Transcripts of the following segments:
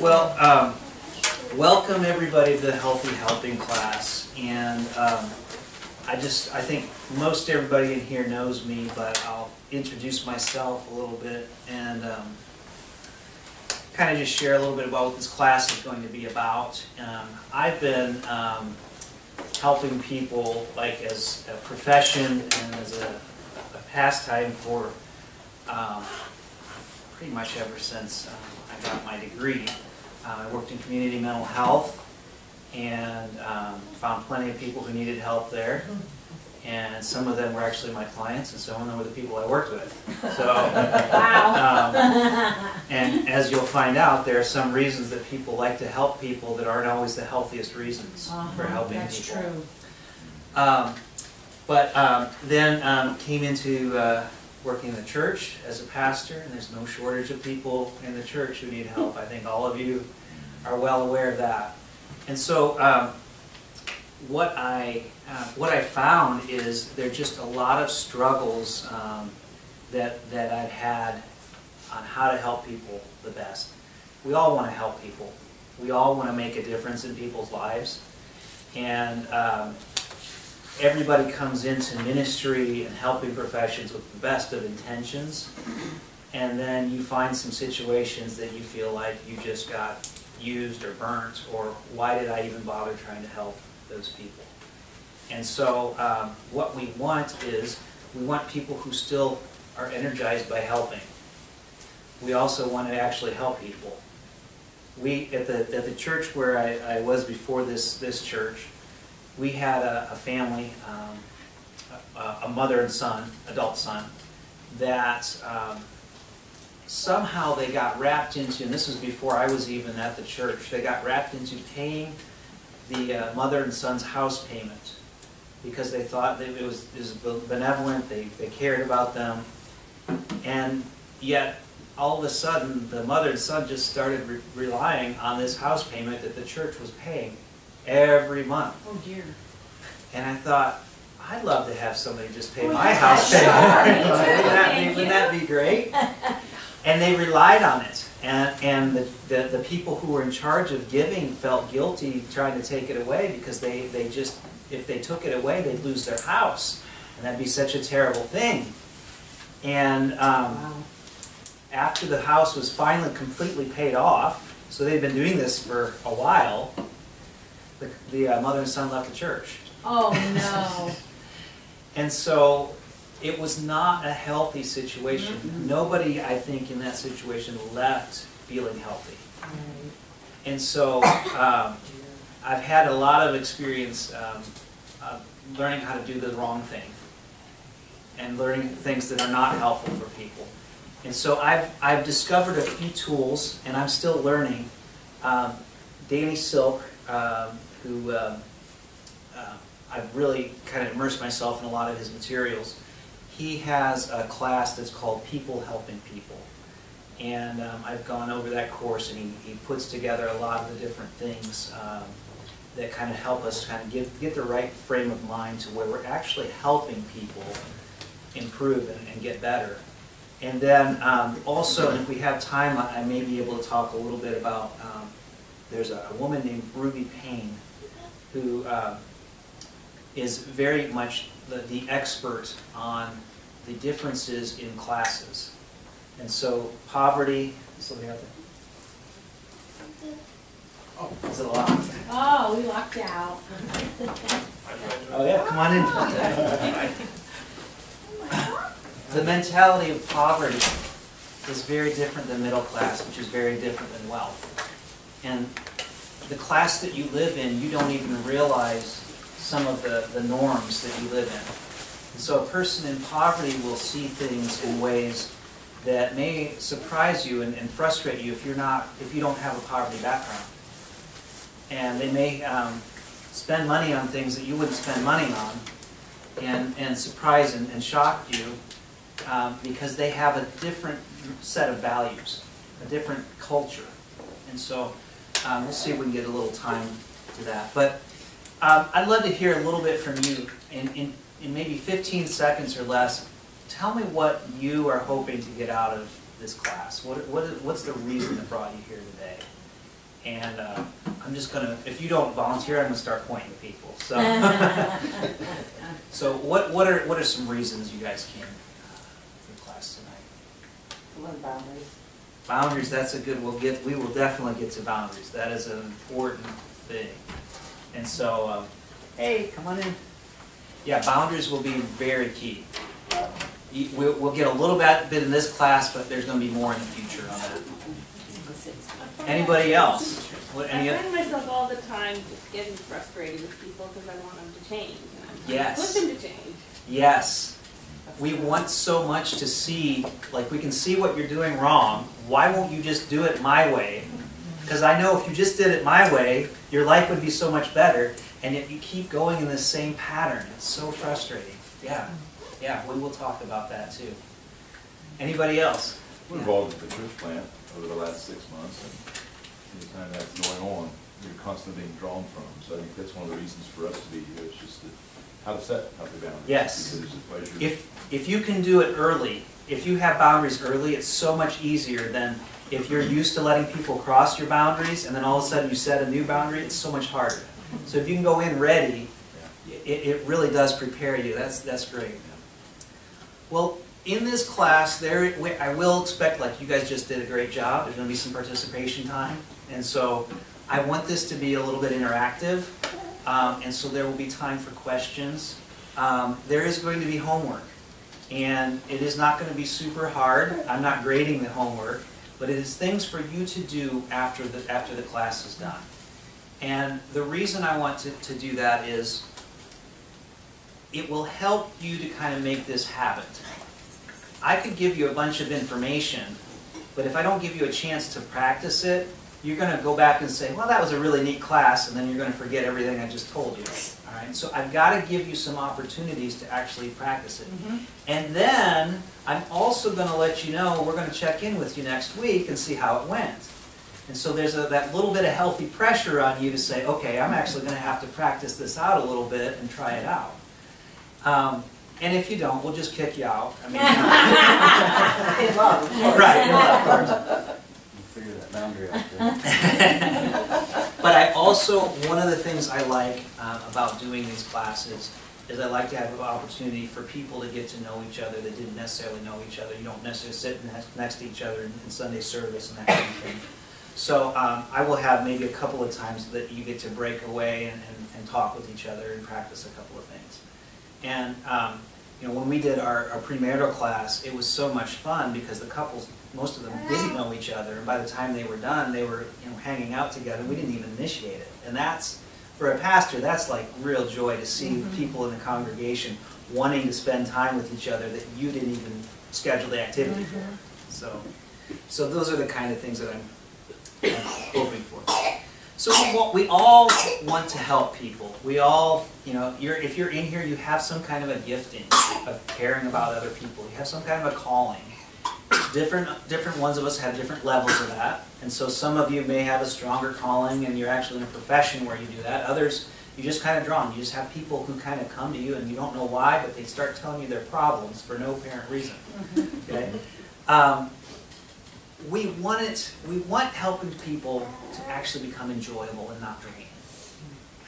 Well, welcome everybody to the Healthy Helping class, and I think most everybody in here knows me, but I'll introduce myself a little bit and kind of just share a little bit about what this class is going to be about. I've been helping people like as a profession and as a pastime for pretty much ever since I got my degree. I worked in community mental health and found plenty of people who needed help there. And some of them were actually my clients, and some of them were the people I worked with. So, wow. And as you'll find out, there are some reasons that people like to help people that aren't always the healthiest reasons for helping that's people. That's true. Then came into working in the church as a pastor, and there's no shortage of people in the church who need help. I think all of you are well aware of that. And so what I found is there are just a lot of struggles that I've had on how to help people the best. We all want to help people. We all want to make a difference in people's lives. And everybody comes into ministry and helping professions with the best of intentions, and then you find some situations that you feel like you just got used or burnt, or why did I even bother trying to help those people? And so what we want is, we want people who still are energized by helping. We also want to actually help people. We, at the church where I was before this church, we had a family, a mother and son, adult son, that somehow they got wrapped into, and this was before I was even at the church, they got wrapped into paying the mother and son's house payment because they thought that it was benevolent, they cared about them, and yet all of a sudden the mother and son just started relying on this house payment that the church was paying every month. Oh dear. And I thought, I'd love to have somebody just pay my house payment. Wouldn't that be great? And they relied on it. And the people who were in charge of giving felt guilty trying to take it away because they just, if they took it away, they'd lose their house. And that'd be such a terrible thing. And after the house was finally completely paid off, so they'd been doing this for a while, the mother and son left the church. Oh no. And so it was not a healthy situation. Mm-hmm. Nobody, I think, in that situation left feeling healthy. Right. And so I've had a lot of experience learning how to do the wrong thing and learning things that are not helpful for people. And so I've discovered a few tools, and I'm still learning. Danny Silk, who I've really kind of immersed myself in a lot of his materials. He has a class that's called People Helping People. And I've gone over that course, and he puts together a lot of the different things that kind of help us kind of get the right frame of mind to where we're actually helping people improve and get better. And then also, and if we have time, I may be able to talk a little bit about, there's a woman named Ruby Payne who is very much the expert on the differences in classes. And so poverty, is something out there? Oh, is it locked? Oh, we locked you out. Oh yeah, come on in. The mentality of poverty is very different than middle class, which is very different than wealth. And the class that you live in, you don't even realize some of the norms that you live in. And so a person in poverty will see things in ways that may surprise you and frustrate you if you don't have a poverty background. And they may spend money on things that you wouldn't spend money on, and surprise and shock you because they have a different set of values, a different culture. And so we'll see if we can get a little time to that. But I'd love to hear a little bit from you in maybe 15 seconds or less. Tell me what you are hoping to get out of this class. What's the reason that brought you here today? And I'm just gonna, if you don't volunteer, I'm gonna start pointing at people. So, so what are some reasons you guys came for class tonight? Boundaries. Boundaries. That's a good. We will definitely get to boundaries. That is an important thing. And so, hey, come on in. Yeah, boundaries will be very key. We'll get a little bit in this class, but there's going to be more in the future on that. Anybody else? I find myself all the time just getting frustrated with people because I want them to change. And I'm Yes. push them to change. Yes. We want so much to see, like we can see what you're doing wrong. Why won't you just do it my way? Because I know if you just did it my way, your life would be so much better. And yet you keep going in this same pattern. It's so frustrating. Yeah. Yeah, we will talk about that too. Anybody else? We're involved in the church plant over the last 6 months, and anytime that's going on, you're constantly being drawn from. So I think that's one of the reasons for us to be here. It's just how to set healthy boundaries. Yes. Because it's a pleasure. If you can do it early, if you have boundaries early, it's so much easier than if you're used to letting people cross your boundaries and then all of a sudden you set a new boundary, it's so much harder. So if you can go in ready, it really does prepare you. That's great. Well, in this class, I will expect, like you guys just did a great job, there's going to be some participation time. And so I want this to be a little bit interactive. And so there will be time for questions. There is going to be homework. And it is not going to be super hard. I'm not grading the homework. But it is things for you to do after the class is done. And the reason I want to do that is it will help you to kind of make this habit. I could give you a bunch of information, but if I don't give you a chance to practice it, you're going to go back and say, well, that was a really neat class, and then you're going to forget everything I just told you. All right? So I've got to give you some opportunities to actually practice it. And then I'm also going to let you know, we're going to check in with you next week and see how it went. And so there's that little bit of healthy pressure on you to say, okay, I'm actually going to have to practice this out a little bit and try it out. And if you don't, we'll just kick you out. I mean, In love. right, in love, of course. Figure that boundary out there. But I also, one of the things I like about doing these classes is I like to have an opportunity for people to get to know each other that didn't necessarily know each other. You don't necessarily sit next to each other in Sunday service and that kind of thing. So I will have maybe a couple of times that you get to break away and talk with each other and practice a couple of things. And you know, when we did our premarital class, it was so much fun because the couples, most of them didn't know each other, and by the time they were done, they were hanging out together. We didn't even initiate it, and that's, for a pastor, that's like real joy to see people in the congregation wanting to spend time with each other that you didn't even schedule the activity for. So those are the kind of things that I'm hoping for. So we all want to help people. We all, if you're in here, you have some kind of a gifting of caring about other people. You have some kind of a calling. Different ones of us have different levels of that. And so some of you may have a stronger calling and you're actually in a profession where you do that. Others, you just kind of drawn. You just have people who kind of come to you and you don't know why, but they start telling you their problems for no apparent reason. Okay? We want helping people to actually become enjoyable and not draining.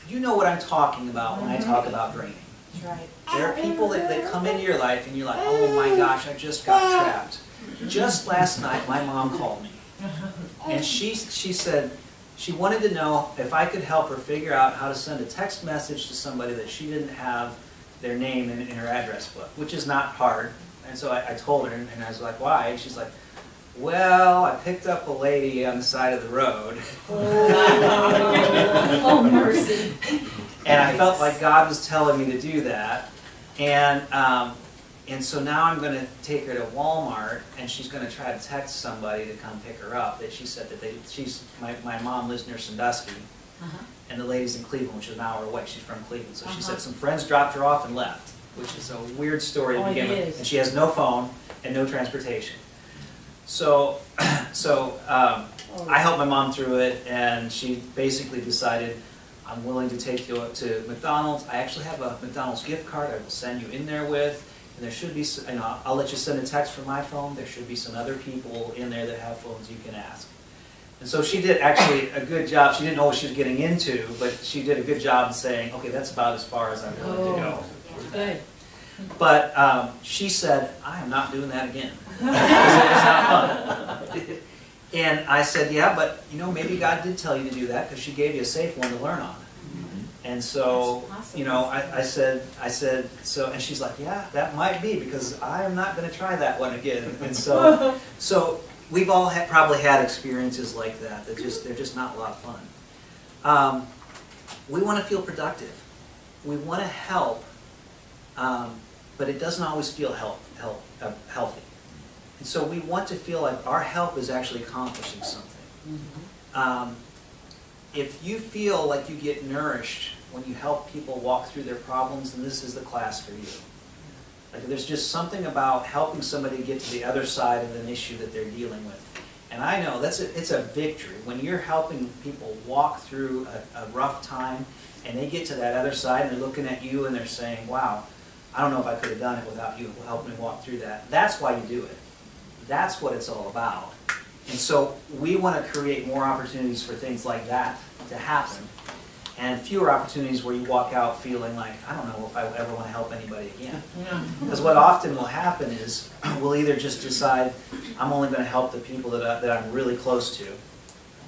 You know what I'm talking about when I talk about draining. That's right. There are people that come into your life and you're like, oh my gosh, I just got trapped. Just last night, my mom called me. And she said she wanted to know if I could help her figure out how to send a text message to somebody that she didn't have their name in her address book, which is not hard. And so I told her, and I was like, why? And she's like, well, I picked up a lady on the side of the road. Oh, mercy. And I felt like God was telling me to do that. And so now I'm going to take her to Walmart, and she's going to try to text somebody to come pick her up. That she said that my mom lives near Sandusky, and the lady's in Cleveland, which is an hour away. She's from Cleveland. So she said some friends dropped her off and left, which is a weird story to begin with. And she has no phone and no transportation. So I helped my mom through it, and she basically decided, I'm willing to take you up to McDonald's. I actually have a McDonald's gift card I will send you in there with, and there should be, I'll let you send a text from my phone. There should be some other people in there that have phones you can ask. And so she did actually a good job. She didn't know what she was getting into, but she did a good job in saying, okay, that's about as far as I'm willing to go. Good. But she said, I am not doing that again. It was not fun. And I said, yeah, but you know, maybe God did tell you to do that because she gave you a safe one to learn on. And so, you know, I said, so, and she's like, yeah, that might be because I am not going to try that one again. And so, we've all probably had experiences like that. They're just not a lot of fun. We want to feel productive. We want to help, but it doesn't always feel healthy. And so we want to feel like our help is actually accomplishing something. If you feel like you get nourished when you help people walk through their problems, then this is the class for you. Like there's just something about helping somebody get to the other side of an issue that they're dealing with. And I know it's a victory. When you're helping people walk through a rough time and they get to that other side and they're looking at you and they're saying, wow, I don't know if I could have done it without you helping me walk through that. That's why you do it. That's what it's all about. And so we want to create more opportunities for things like that to happen and fewer opportunities where you walk out feeling like, I don't know if I ever want to help anybody again. Because what often will happen is we'll either just decide I'm only going to help the people that I'm really close to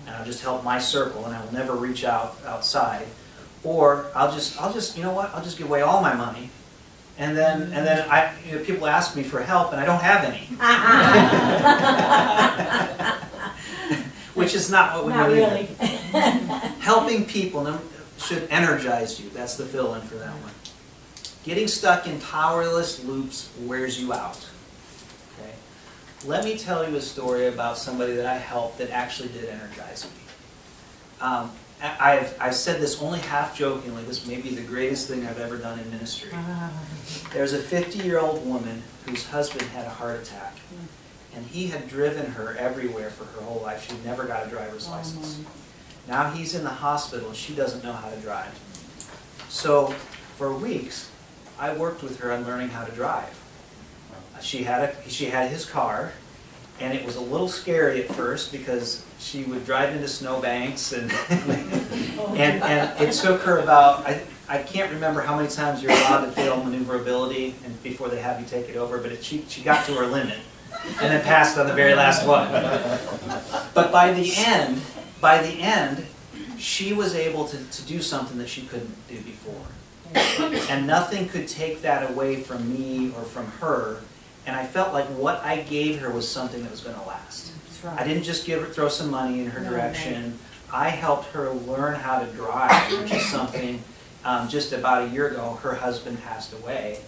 and I'll just help my circle and I will never reach outside, or I'll just you know what, I'll just give away all my money. And then people ask me for help, and I don't have any, which is not what we want really. Helping people should energize you. That's the fill-in for that one. Getting stuck in powerless loops wears you out. Okay. Let me tell you a story about somebody that I helped that actually did energize me. I've said this only half jokingly. This may be the greatest thing I've ever done in ministry. There's a 50-year-old woman whose husband had a heart attack, and he had driven her everywhere for her whole life. She never got a driver's license. Now he's in the hospital, and she doesn't know how to drive. So for weeks, I worked with her on learning how to drive. She had his car. And it was a little scary at first because she would drive into snowbanks and and it took her about, I can't remember how many times you're allowed to fail maneuverability and before they have you take it over, but she got to her limit and then passed on the very last one. But by the end, she was able to do something that she couldn't do before. And nothing could take that away from me or from her. And I felt like what I gave her was something that was going to last. Right. I didn't just throw some money in her direction. I helped her learn how to drive, which is something just about a year ago her husband passed away.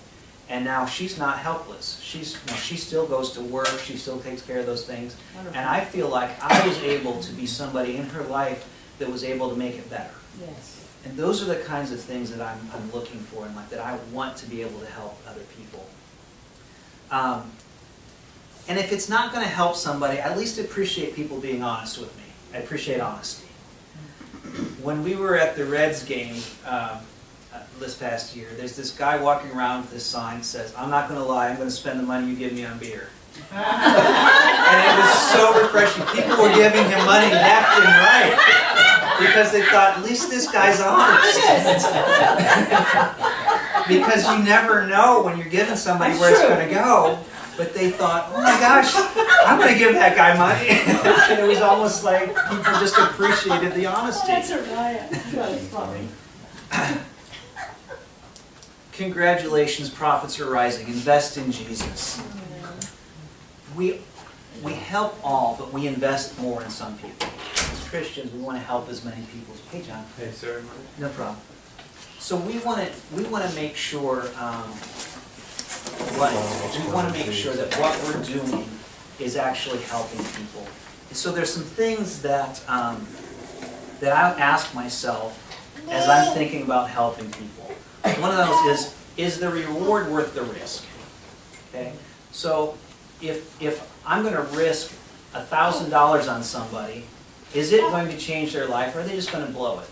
And now she's not helpless. She still goes to work. She still takes care of those things. Wonderful. And I feel like I was able to be somebody in her life that was able to make it better. Yes. And those are the kinds of things that I'm looking for and like that I want to be able to help other people. And if it's not going to help somebody, I at least appreciate people being honest with me. I appreciate honesty. When we were at the Reds game this past year, there's this guy walking around with this sign that says, I'm not going to lie, I'm going to spend the money you give me on beer. And it was so refreshing. People were giving him money left and right because they thought, at least this guy's honest. Because you never know when you're giving somebody where it's going to go. But they thought, oh my gosh, I'm going to give that guy money. And it was almost like people just appreciated the honesty. That's right. That's funny. Congratulations, profits are rising. Invest in Jesus. We help all, but we invest more in some people. As Christians, we want to help as many people. Hey, John. Hey, sorry. No problem. So we want to make sure that what we're doing is actually helping people. And so there's some things that that I ask myself as I'm thinking about helping people. One of those is the reward worth the risk? Okay. So if I'm going to risk $1,000 on somebody, is it going to change their life, or are they just going to blow it?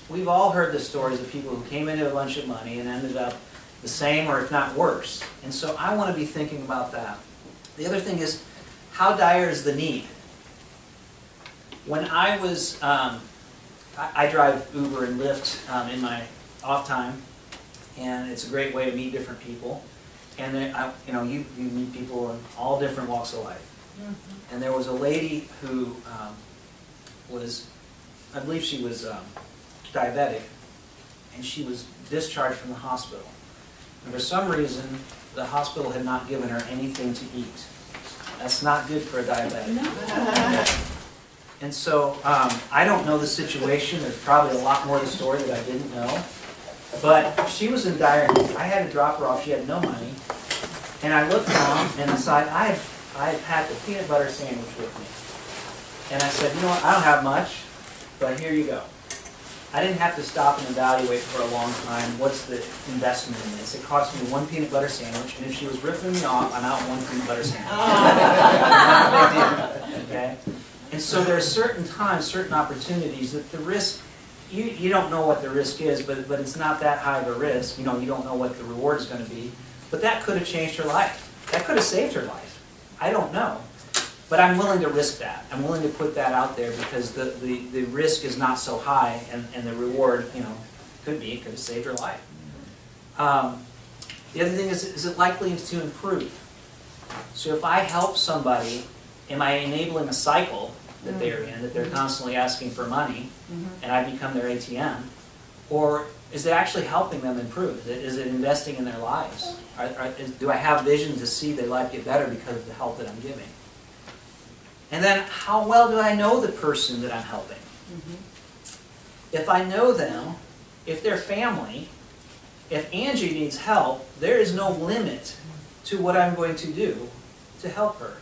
We've all heard the stories of people who came into a bunch of money and ended up the same or if not worse. And so I want to be thinking about that. The other thing is, how dire is the need? When I was, I drive Uber and Lyft in my off time, and it's a great way to meet different people. And then, you meet people in all different walks of life. Mm-hmm. And there was a lady who was, I believe she was diabetic, and she was discharged from the hospital. And for some reason, the hospital had not given her anything to eat. That's not good for a diabetic. No. And so, I don't know the situation. There's probably a lot more to the story that I didn't know. But she was in dire need. I had to drop her off. She had no money. And I looked down and inside, I had packed a peanut butter sandwich with me. And I said, you know what, I don't have much, but here you go. I didn't have to stop and evaluate for a long time what's the investment in this. It cost me one peanut butter sandwich, and if she was ripping me off, I'm out one peanut butter sandwich. Not a big deal, okay? And so there are certain times, certain opportunities that the risk, you don't know what the risk is, but it's not that high of a risk. You don't know what the reward is going to be. But that could have changed her life. That could have saved her life. I don't know. But I'm willing to risk that. I'm willing to put that out there because the risk is not so high, and the reward, could have saved her life. The other thing is it likely to improve? So if I help somebody, am I enabling a cycle that they're in, that they're constantly asking for money, and I become their ATM? Or is it actually helping them improve? Is it investing in their lives? Do I have vision to see their life get better because of the help that I'm giving? And then, how well do I know the person that I'm helping? If I know them, if they're family, if Angie needs help, there is no limit to what I'm going to do to help her.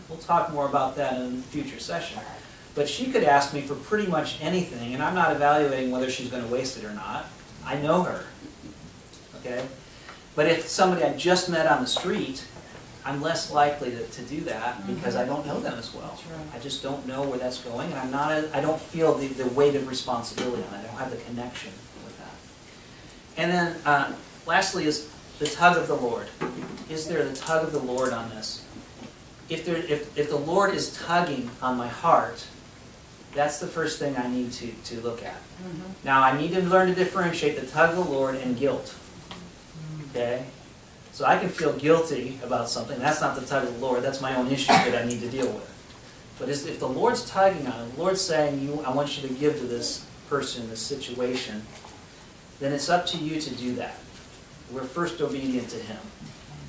We'll talk more about that in a future session. But she could ask me for pretty much anything, and I'm not evaluating whether she's going to waste it or not. I know her. Okay? But if somebody I just met on the street, I'm less likely to do that because I don't know them as well. I just don't know where that's going, and I don't feel the weight of responsibility on it. I don't have the connection with that. And then lastly is the tug of the Lord. Is there the tug of the Lord on this? If the Lord is tugging on my heart, that's the first thing I need to look at. Now I need to learn to differentiate the tug of the Lord and guilt. Okay? So I can feel guilty about something. That's not the tug of the Lord. That's my own issue that I need to deal with. But if the Lord's tugging on it, the Lord's saying, I want you to give to this person, this situation, then it's up to you to do that. We're first obedient to Him.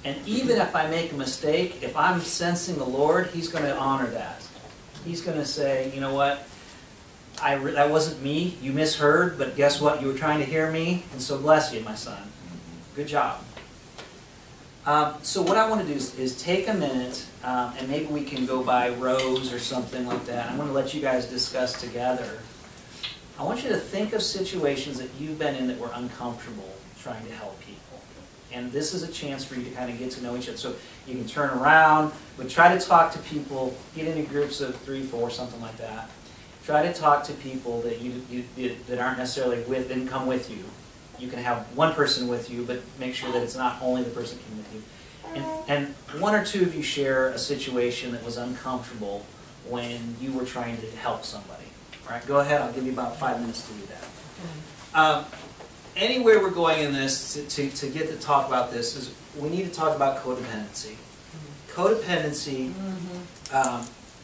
And even if I make a mistake, if I'm sensing the Lord, He's going to honor that. He's going to say, you know what, that wasn't me, you misheard, but guess what, you were trying to hear me, and so bless you, my son. Good job. So what I want to do is take a minute, and maybe we can go by rows or something like that. I'm going to let you guys discuss together. I want you to think of situations that you've been in that were uncomfortable trying to help people. And this is a chance for you to kind of get to know each other. So you can turn around, but try to talk to people, get into groups of 3, 4, something like that. Try to talk to people that that aren't necessarily didn't come with you. You can have one person with you, but make sure that it's not only the person that came with you. And 1 or 2 of you share a situation that was uncomfortable when you were trying to help somebody. All right, go ahead. I'll give you about 5 minutes to do that. Anywhere we're going in this, to get to talk about this, is we need to talk about codependency. Codependency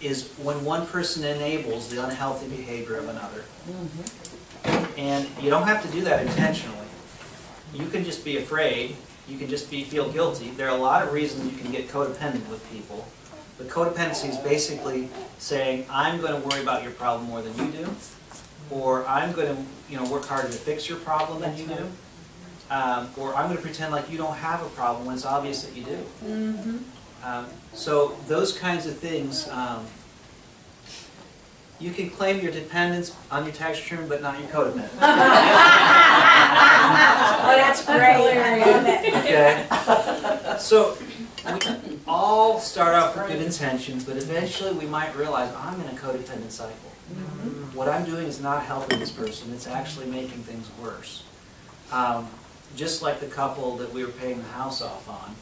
is when one person enables the unhealthy behavior of another. And you don't have to do that intentionally. You can just be afraid. You can just feel guilty. There are a lot of reasons you can get codependent with people. But codependency is basically saying, I'm going to worry about your problem more than you do. Or I'm going to work harder to fix your problem than you do. Or I'm going to pretend like you don't have a problem when it's obvious that you do. So those kinds of things, you can claim your dependence on your tax return, but not your codependence. Oh, that's great. I love it. Okay. So we all start off with good intentions, but eventually we might realize I'm in a codependent cycle. What I'm doing is not helping this person. It's actually making things worse. Just like the couple that we were paying the house off on,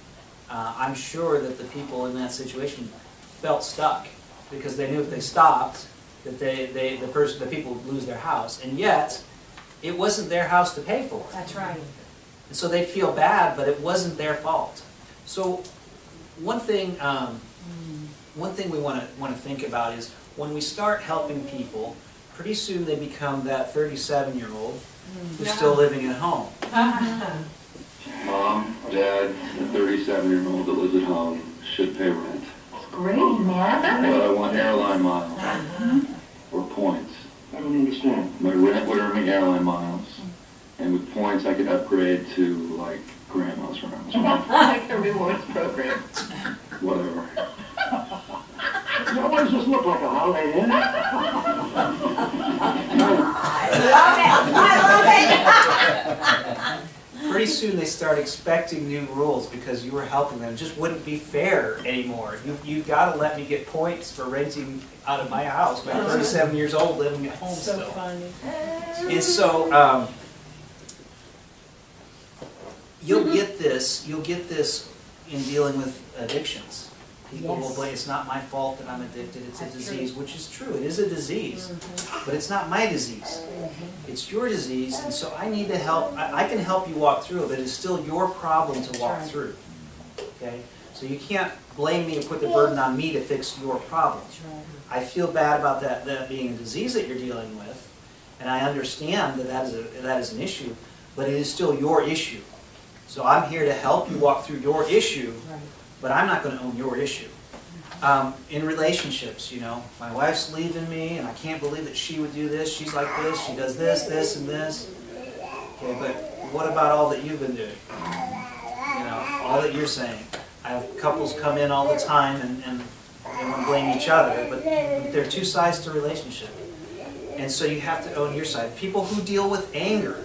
I'm sure that the people in that situation felt stuck because they knew if they stopped, that the people would lose their house, and yet it wasn't their house to pay for. That's right. And so they feel bad, but it wasn't their fault. So one thing we want to think about is when we start helping people, pretty soon they become that 37-year-old who's still living at home. Mom, Dad, and the 37-year-old that lives at home should pay rent. Great, man. But I want airline miles or points. I don't understand. My rent would earn me airline miles, and with points I could upgrade to like grandma's room. Like the rewards program. Whatever. Why does this look like a Holiday Inn? I love it. Pretty soon they start expecting new rules because you were helping them. It just wouldn't be fair anymore. You've got to let me get points for renting out of my house when I'm 37 years old living at home still. So funny. And so you'll get this in dealing with addictions. People will blame, it's not my fault that I'm addicted, it's a disease, which is true, it is a disease, but it's not my disease. It's your disease, and so I need to help, I can help you walk through it, but it's still your problem to walk through. Okay? So you can't blame me and put the burden on me to fix your problem. I feel bad about that being a disease that you're dealing with, and I understand that is an issue, but it is still your issue. So I'm here to help you walk through your issue, but I'm not going to own your issue. In relationships, you know, my wife's leaving me, and I can't believe that she would do this. She's like this. She does this, this, and this. Okay, but what about all that you've been doing? You know, all that you're saying. I have couples come in all the time, and they want to blame each other, but there are two sides to a relationship. And so you have to own your side. People who deal with anger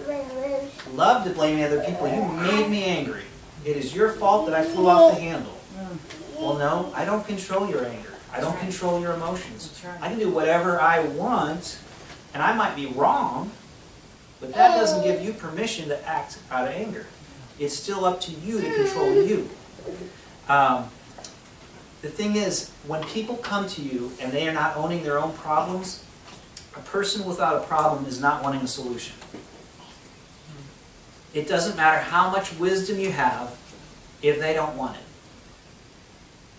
love to blame other people. You made me angry. It is your fault that I flew off the handle. Well, no, I don't control your anger. I don't control your emotions. I can do whatever I want, and I might be wrong, but that doesn't give you permission to act out of anger. It's still up to you to control you. The thing is, when people come to you and they are not owning their own problems, a person without a problem is not wanting a solution. It doesn't matter how much wisdom you have if they don't want it.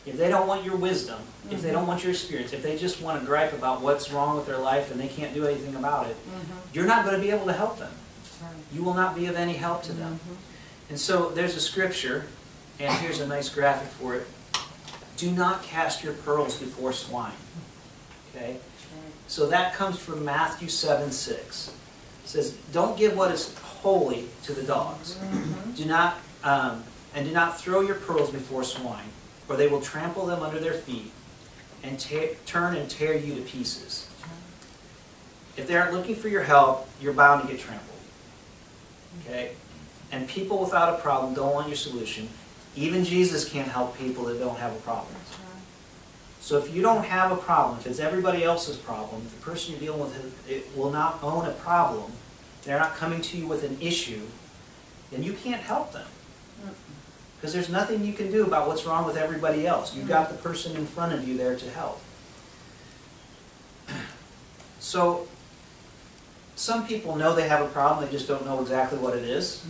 If they don't want your wisdom, if they don't want your experience, if they just want to gripe about what's wrong with their life and they can't do anything about it, you're not going to be able to help them. You will not be of any help to them. And so there's a scripture, and here's a nice graphic for it. Do not cast your pearls before swine. Okay? So that comes from Matthew 7:6. It says, don't give what is holy to the dogs. Do not throw your pearls before swine, or they will trample them under their feet and turn and tear you to pieces. If they aren't looking for your help, you're bound to get trampled. Okay? And people without a problem don't want your solution. Even Jesus can't help people that don't have a problem. So if you don't have a problem, if it's everybody else's problem, the person you're dealing with will not own a problem, they're not coming to you with an issue, then you can't help them. Because there's nothing you can do about what's wrong with everybody else. You've got the person in front of you there to help. So some people know they have a problem, they just don't know exactly what it is.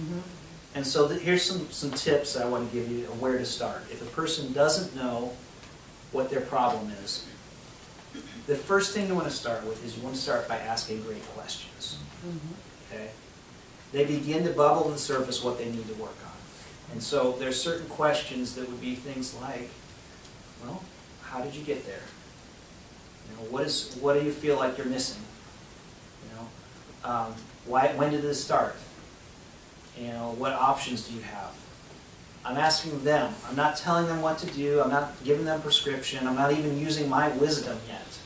And so here's some tips I want to give you of where to start. If a person doesn't know what their problem is, the first thing you want to start with is you want to start by asking great questions. Okay? They begin to bubble to the surface what they need to work on. And so there's certain questions that would be things like, well, how did you get there? You know, what do you feel like you're missing? You know, when did this start? You know, what options do you have? I'm asking them. I'm not telling them what to do. I'm not giving them prescription. I'm not even using my wisdom yet.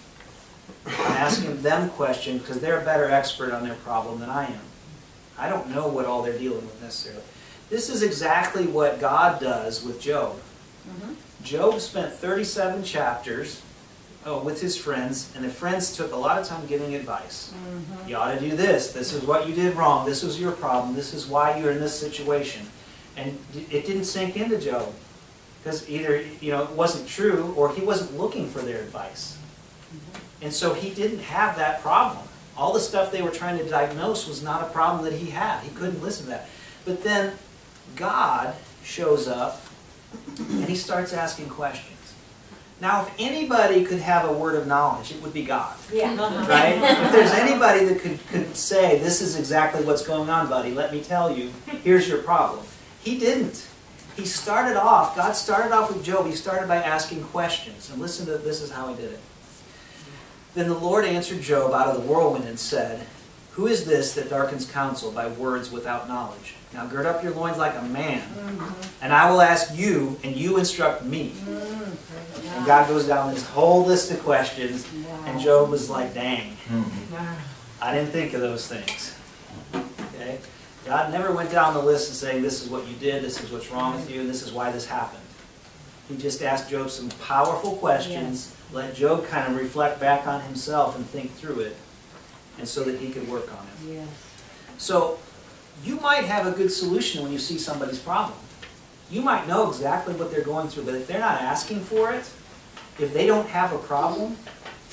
I'm asking them questions because they're a better expert on their problem than I am. I don't know what all they're dealing with necessarily. This is exactly what God does with Job. Job spent 37 chapters with his friends, and the friends took a lot of time giving advice. You ought to do this. This is what you did wrong. This was your problem. This is why you're in this situation. And it didn't sink into Job because either it wasn't true or he wasn't looking for their advice. And so he didn't have that problem. All the stuff they were trying to diagnose was not a problem that he had. He couldn't listen to that. But then God shows up and he starts asking questions. Now, if anybody could have a word of knowledge, it would be God. Yeah. Right? If there's anybody that could say, this is exactly what's going on, buddy, let me tell you, here's your problem. He didn't. He started off, God started off with Job, he started by asking questions. And listen to, this is how he did it. Then the Lord answered Job out of the whirlwind and said, who is this that darkens counsel by words without knowledge? Now gird up your loins like a man, and I will ask you, and you instruct me. And God goes down this whole list of questions, and Job was like, dang, I didn't think of those things. Okay? God never went down the list and saying, this is what you did, this is what's wrong with you, and this is why this happened. He just asked Job some powerful questions, let Job kind of reflect back on himself and think through it, and so that he could work on it. Yes. So, you might have a good solution when you see somebody's problem. You might know exactly what they're going through, but if they're not asking for it, if they don't have a problem,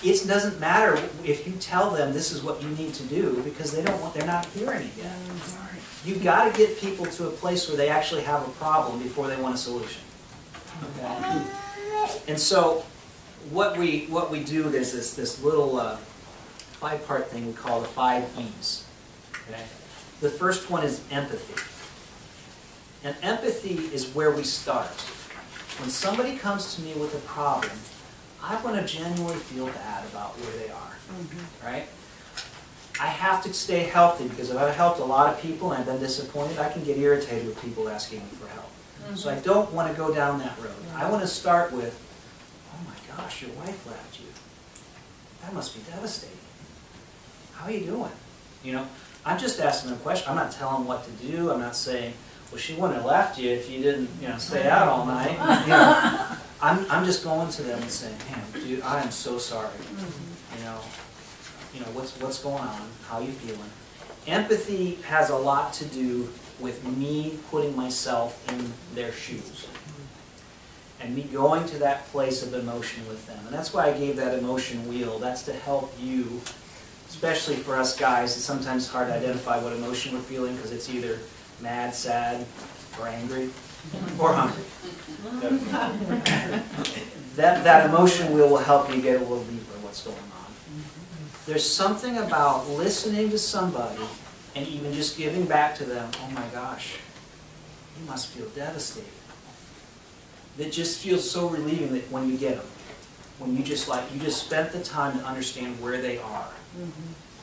it doesn't matter if you tell them this is what you need to do, because they're not hearing it yet. You've got to get people to a place where they actually have a problem before they want a solution. Okay? And so what we do, there's this little 5-part thing we call the 5 E's. Okay? The first one is empathy. And empathy is where we start. When somebody comes to me with a problem, I want to genuinely feel bad about where they are. Right? I have to stay healthy, because if I've helped a lot of people and I've been disappointed, I can get irritated with people asking me for help. So I don't want to go down that road. I want to start with, oh my gosh, your wife left you. That must be devastating. How are you doing? You know, I'm just asking them a question. I'm not telling them what to do. I'm not saying, well, she wouldn't have left you if you didn't, stay out all night. You know, I'm just going to them and saying, man, dude, I am so sorry. You know, what's going on? How are you feeling? Empathy has a lot to do with me putting myself in their shoes. And me going to that place of emotion with them. And that's why I gave that emotion wheel. That's to help you, especially for us guys. It's sometimes hard to identify what emotion we're feeling, because it's either mad, sad, or angry, or hungry. That emotion wheel will help you get a little deeper what's going on. There's something about listening to somebody and even just giving back to them, oh my gosh, you must feel devastated. That just feels so relieving that when you get them. When you just spent the time to understand where they are.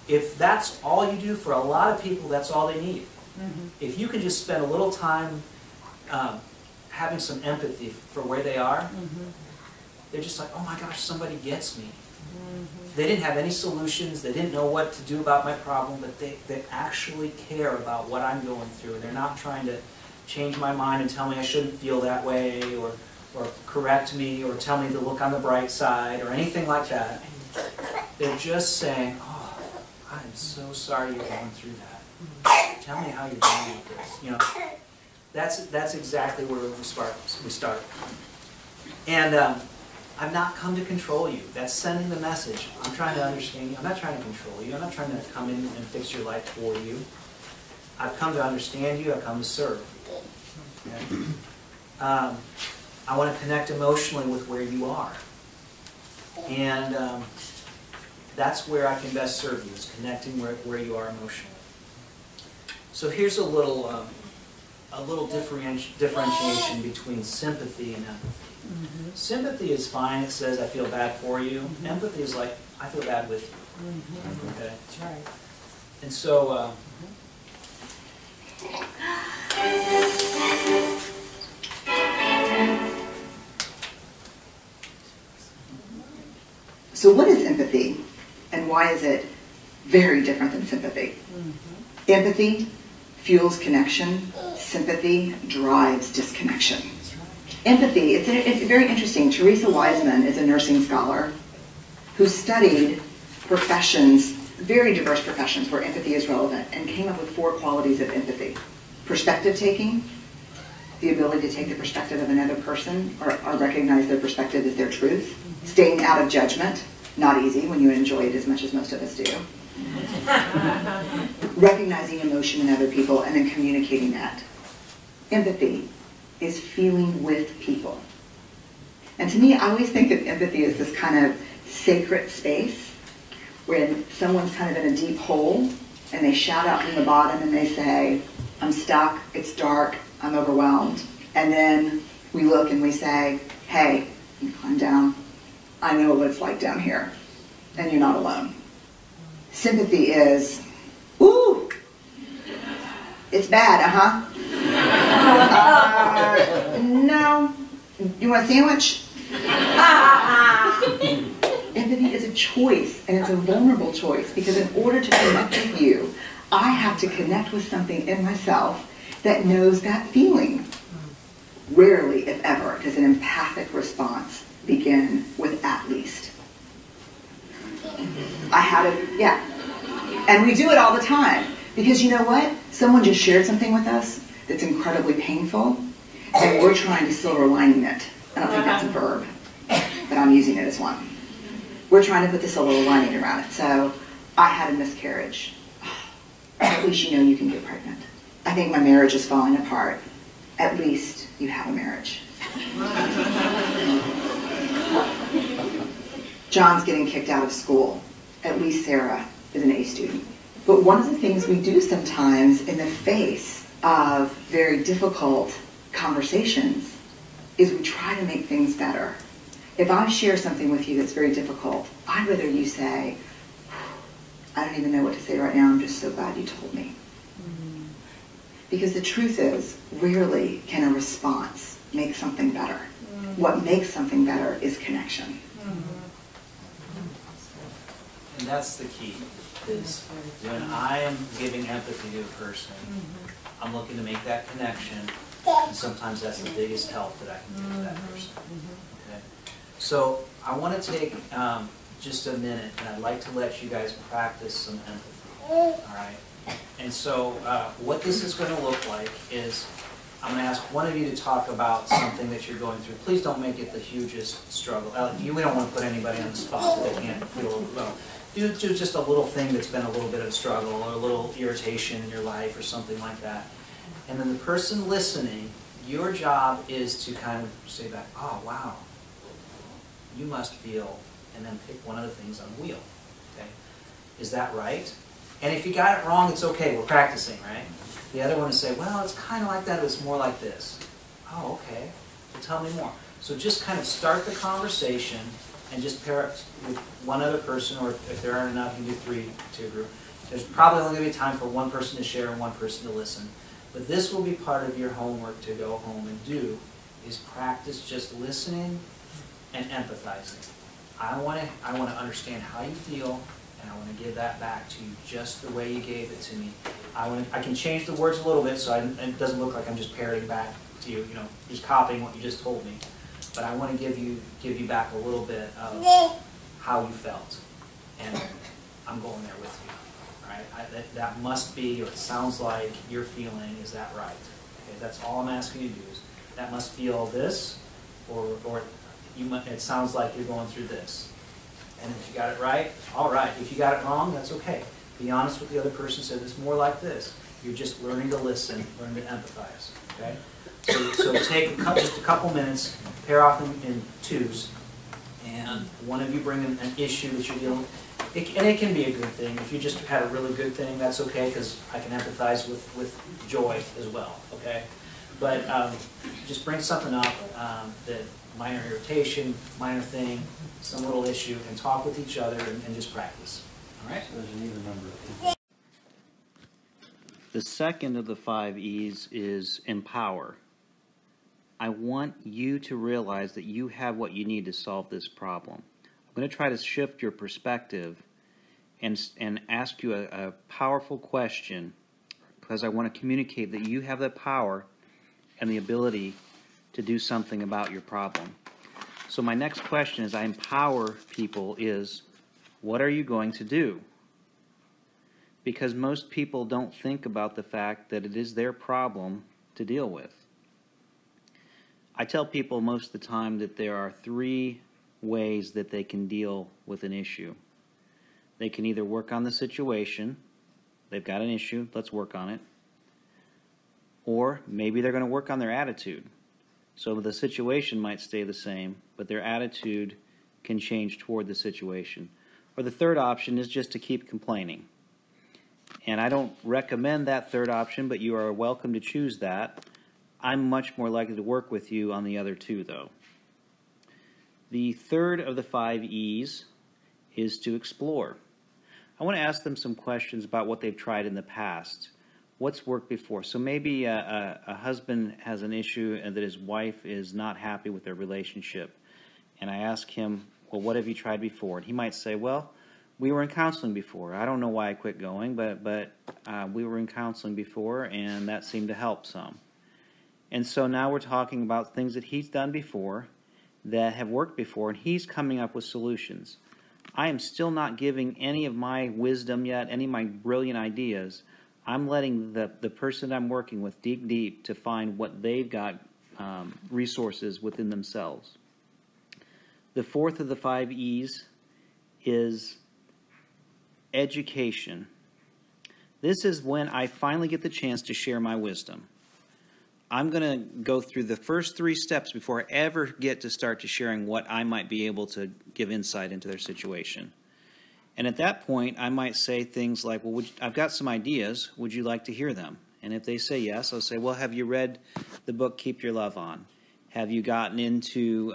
If that's all you do, for a lot of people, that's all they need. If you can just spend a little time having some empathy for where they are, they're just like, oh my gosh, somebody gets me. They didn't have any solutions, they didn't know what to do about my problem, but they actually care about what I'm going through. And they're not trying to change my mind and tell me I shouldn't feel that way, or correct me, or tell me to look on the bright side, or anything like that. They're just saying, oh, I'm so sorry you're going through that. Tell me how you're dealing with this. That's exactly where we start. And I've not come to control you. That's sending the message. I'm trying to understand you. I'm not trying to control you. I'm not trying to come in and fix your life for you. I've come to understand you. I've come to serve. Okay? I want to connect emotionally with where you are. And that's where I can best serve you, is connecting where you are emotionally. So here's a little differentiation between sympathy and empathy. Sympathy is fine. It says, I feel bad for you. Empathy is like, I feel bad with you. Okay? That's right. And so, So what is empathy, and why is it very different than sympathy? Empathy fuels connection. Sympathy drives disconnection. Empathy, it's very interesting. Teresa Wiseman is a nursing scholar who studied professions, very diverse professions where empathy is relevant, and came up with 4 qualities of empathy. Perspective taking, the ability to take the perspective of another person or recognize their perspective as their truth. Staying out of judgment, Not easy when you enjoy it as much as most of us do. Recognizing emotion in other people and then communicating that. Empathy is feeling with people. And to me, I always think of empathy as this kind of sacred space when someone's kind of in a deep hole and they shout out from the bottom and they say, I'm stuck, it's dark, I'm overwhelmed. And then we look and we say, hey, you climb down. I know what it's like down here, and you're not alone. Sympathy is, ooh, it's bad, no, you want a sandwich? Empathy is a choice, and it's a vulnerable choice, because in order to connect with you, I have to connect with something in myself that knows that feeling. Rarely, if ever, does an empathic response begin with at least. I had it, yeah. And we do it all the time. Because you know what? Someone just shared something with us that's incredibly painful, and we're trying to silver lining it. I don't think that's a verb, but I'm using it as one. We're trying to put the silver lining around it. So, I had a miscarriage. At least you know you can get pregnant. I think my marriage is falling apart. At least you have a marriage. John's getting kicked out of school. At least Sarah is an A student. But one of the things we do sometimes in the face of very difficult conversations is we try to make things better. If I share something with you that's very difficult, I'd rather you say, I don't even know what to say right now, I'm just so glad you told me. Because the truth is, rarely can a response make something better. What makes something better is connection. And that's the key, is when I am giving empathy to a person, I'm looking to make that connection, and sometimes that's the biggest help that I can give to that person. Okay? So I want to take just a minute, and I'd like to let you guys practice some empathy. All right? And so what this is going to look like is I'm going to ask one of you to talk about something that you're going through. Please don't make it the hugest struggle. We don't want to put anybody on the spot that they can't feel overwhelmed. Do just a little thing that's been a little bit of a struggle or a little irritation in your life or something like that. And then the person listening, your job is to kind of say back, oh, wow, you must feel, and then pick one of the things on the wheel. Okay? Is that right? And if you got it wrong, it's okay. We're practicing, right? The other one is say, well, it's kind of like that, but it's more like this. Oh, okay. Well, tell me more. So just kind of start the conversation and just pair up with one other person, or if there aren't enough, you can do three to a group. There's probably only going to be time for one person to share and one person to listen. But this will be part of your homework to go home and do, is practice just listening and empathizing. I want to understand how you feel, and I want to give that back to you just the way you gave it to me. I can change the words a little bit so it doesn't look like I'm just parroting back to you, just copying what you just told me. But I want to give you back a little bit of how you felt, and I'm going there with you. All right, that must be, or it sounds like you're feeling. Is that right? Okay, that's all I'm asking you to do. Is that must feel this, or it sounds like you're going through this. And if you got it right, all right. If you got it wrong, that's okay. Be honest with the other person. Say it's more like this. You're just learning to listen, learn to empathize. Okay. So take just a couple minutes, pair off in twos, and one of you bring an issue that you're dealing with. And it can be a good thing. If you just had a really good thing, that's okay, because I can empathize with joy as well. Okay. But just bring something up that minor irritation, minor thing, some little issue, and talk with each other and just practice. All right? There's an even number of people. The second of the 5 E's is empower. I want you to realize that you have what you need to solve this problem. I'm going to try to shift your perspective and ask you a powerful question, because I want to communicate that you have the power and the ability to do something about your problem. So my next question as I empower people is, what are you going to do? Because most people don't think about the fact that it is their problem to deal with. I tell people most of the time that there are 3 ways that they can deal with an issue. They can either work on the situation, they've got an issue, let's work on it, or maybe they're going to work on their attitude. So the situation might stay the same, but their attitude can change toward the situation. Or the third option is just to keep complaining. And I don't recommend that third option, but you are welcome to choose that. I'm much more likely to work with you on the other two, though. The third of the 5 E's is to explore. I want to ask them some questions about what they've tried in the past. What's worked before? So maybe a husband has an issue and that his wife is not happy with their relationship. And I ask him, well, what have you tried before? And he might say, well, we were in counseling before. I don't know why I quit going, but we were in counseling before, and that seemed to help some. And so now we're talking about things that he's done before that have worked before, and he's coming up with solutions. I am still not giving any of my wisdom yet, any of my brilliant ideas. I'm letting the person I'm working with dig deep to find what they've got resources within themselves. The fourth of the 5 E's is education. This is when I finally get the chance to share my wisdom. I'm going to go through the first 3 steps before I ever get to start to sharing what I might be able to give insight into their situation. And at that point, I might say things like, well, I've got some ideas. Would you like to hear them? And if they say yes, I'll say, well, have you read the book Keep Your Love On? Have you gotten into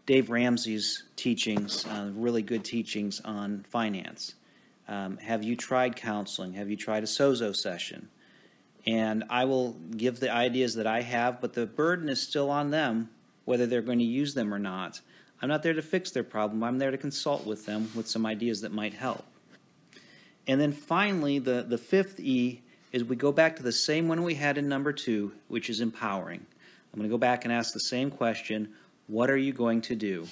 Dave Ramsey's teachings, really good teachings on finance? Have you tried counseling? Have you tried a sozo session? And I will give the ideas that I have, but the burden is still on them, whether they're going to use them or not. I'm not there to fix their problem. I'm there to consult with them with some ideas that might help. And then finally, the 5th E is we go back to the same one we had in number 2, which is empowering. I'm going to go back and ask the same question. What are you going to do?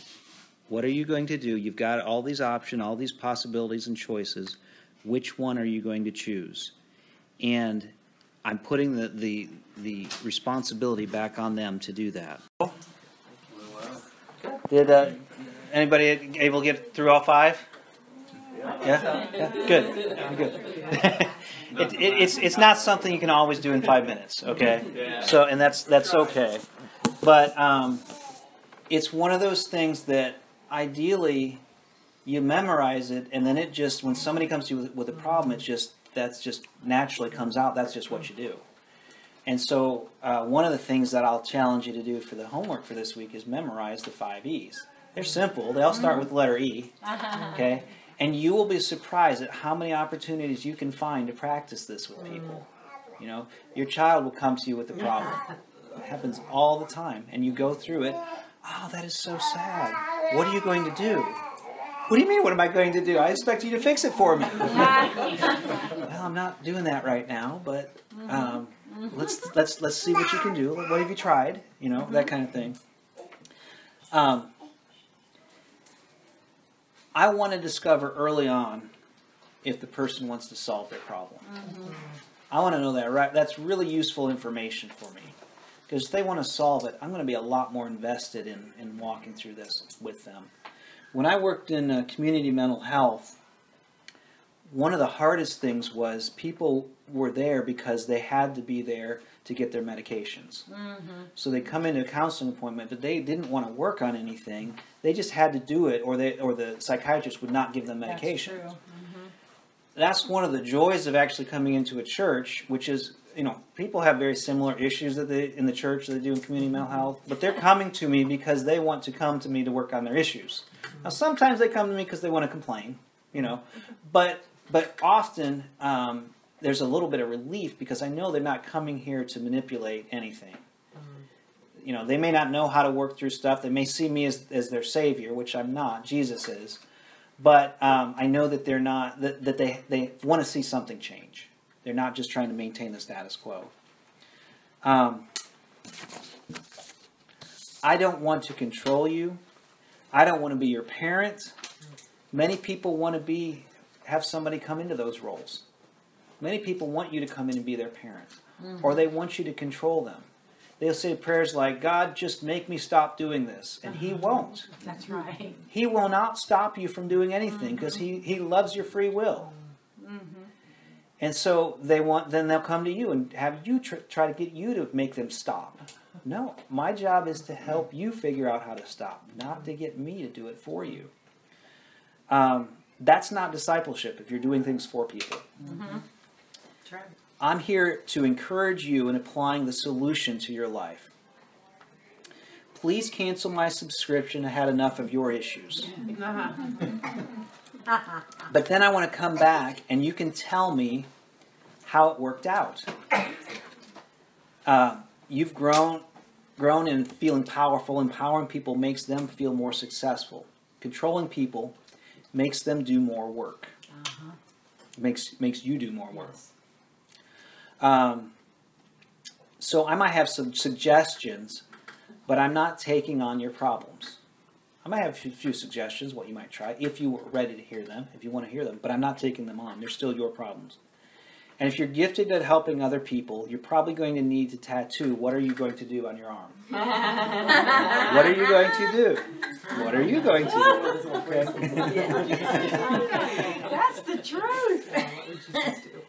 What are you going to do? You've got all these options, all these possibilities and choices. Which one are you going to choose? And I'm putting the responsibility back on them to do that. Did anybody able to get through all 5? Yeah? Good. It's not something you can always do in 5 minutes, okay? So, and that's okay. But it's one of those things that ideally you memorize it, and then it just, when somebody comes to you with a problem, that's just naturally comes out. That's just what you do. And so one of the things that I'll challenge you to do for the homework for this week is memorize the 5 E's. They're simple. They all start with the letter E. Okay? And you will be surprised at how many opportunities you can find to practice this with people. You know, your child will come to you with a problem. It happens all the time. And you go through it. Oh, that is so sad. What are you going to do? What do you mean, what am I going to do? I expect you to fix it for me. Well, I'm not doing that right now, but let's see what you can do. What have you tried? You know, that kind of thing. I want to discover early on if the person wants to solve their problem. I want to know that, right? That's really useful information for me. Because if they want to solve it, I'm going to be a lot more invested in walking through this with them. When I worked in community mental health, one of the hardest things was people were there because they had to be there to get their medications. So they come into a counseling appointment, but they didn't want to work on anything. They just had to do it, or the psychiatrist would not give them medication. That's true. That's one of the joys of actually coming into a church, which is, you know, people have very similar issues that they in the church that they do in community mental health, but they're coming to me because they want to come to me to work on their issues. Now, sometimes they come to me because they want to complain, you know, but often there's a little bit of relief because I know they're not coming here to manipulate anything. You know, they may not know how to work through stuff. They may see me as their savior, which I'm not. Jesus is. But I know that they're not, that they want to see something change. They're not just trying to maintain the status quo. I don't want to control you. I don't want to be your parent. Many people want to have somebody come into those roles. Many people want you to come in and be their parent. Or they want you to control them. they'll say prayers like, God, just make me stop doing this. And He won't. That's right. He will not stop you from doing anything because he loves your free will. And so then they'll come to you and have you try to get you to make them stop. No, my job is to help you figure out how to stop, not to get me to do it for you. That's not discipleship if you're doing things for people. That's right. I'm here to encourage you in applying the solution to your life. Please cancel my subscription. I had enough of your issues. But then I want to come back and you can tell me how it worked out. You've grown in feeling powerful. Empowering people makes them feel more successful. Controlling people makes them do more work. Makes you do more work. So I might have some suggestions, but I'm not taking on your problems. I might have a few suggestions, what you might try, if you were ready to hear them, if you want to hear them, but I'm not taking them on. They're still your problems. And if you're gifted at helping other people, you're probably going to need to tattoo, what are you going to do on your arm? What are you going to do? What are you going to do? Okay. That's the truth.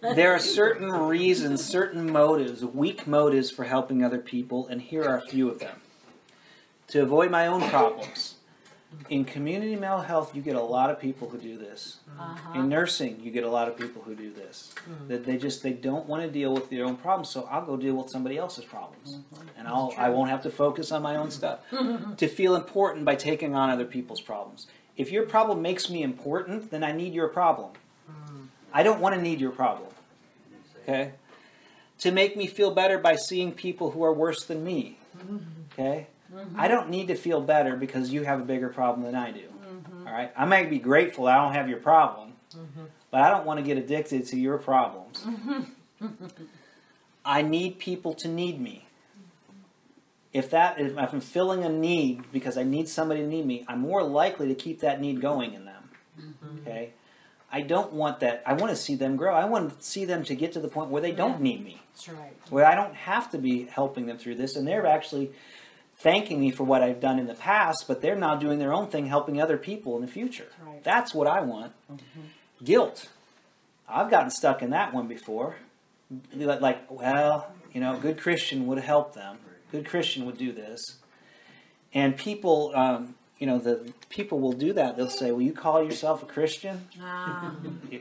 There are certain reasons, certain motives, weak motives for helping other people, and here are a few of them. To avoid my own problems. In community mental health, you get a lot of people who do this. In nursing, you get a lot of people who do this. That they don't want to deal with their own problems, so I'll go deal with somebody else's problems, and I won't have to focus on my own stuff. To feel important by taking on other people's problems. If your problem makes me important, then I need your problem. I don't want to need your problem. Okay? To make me feel better by seeing people who are worse than me. Okay? I don't need to feel better because you have a bigger problem than I do. All right? I might be grateful I don't have your problem, but I don't want to get addicted to your problems. I need people to need me. If I'm filling a need because I need somebody to need me, I'm more likely to keep that need going in them. Okay? I don't want that. I want to see them grow. I want to see them to get to the point where they don't need me. That's right. Where I don't have to be helping them through this, and they're actually thanking me for what I've done in the past, but they're now doing their own thing, helping other people in the future. Right. That's what I want. Guilt. I've gotten stuck in that one before. Like, well, good Christian would help them. Good Christian would do this. And people, the people will do that. They'll say, will you call yourself a Christian?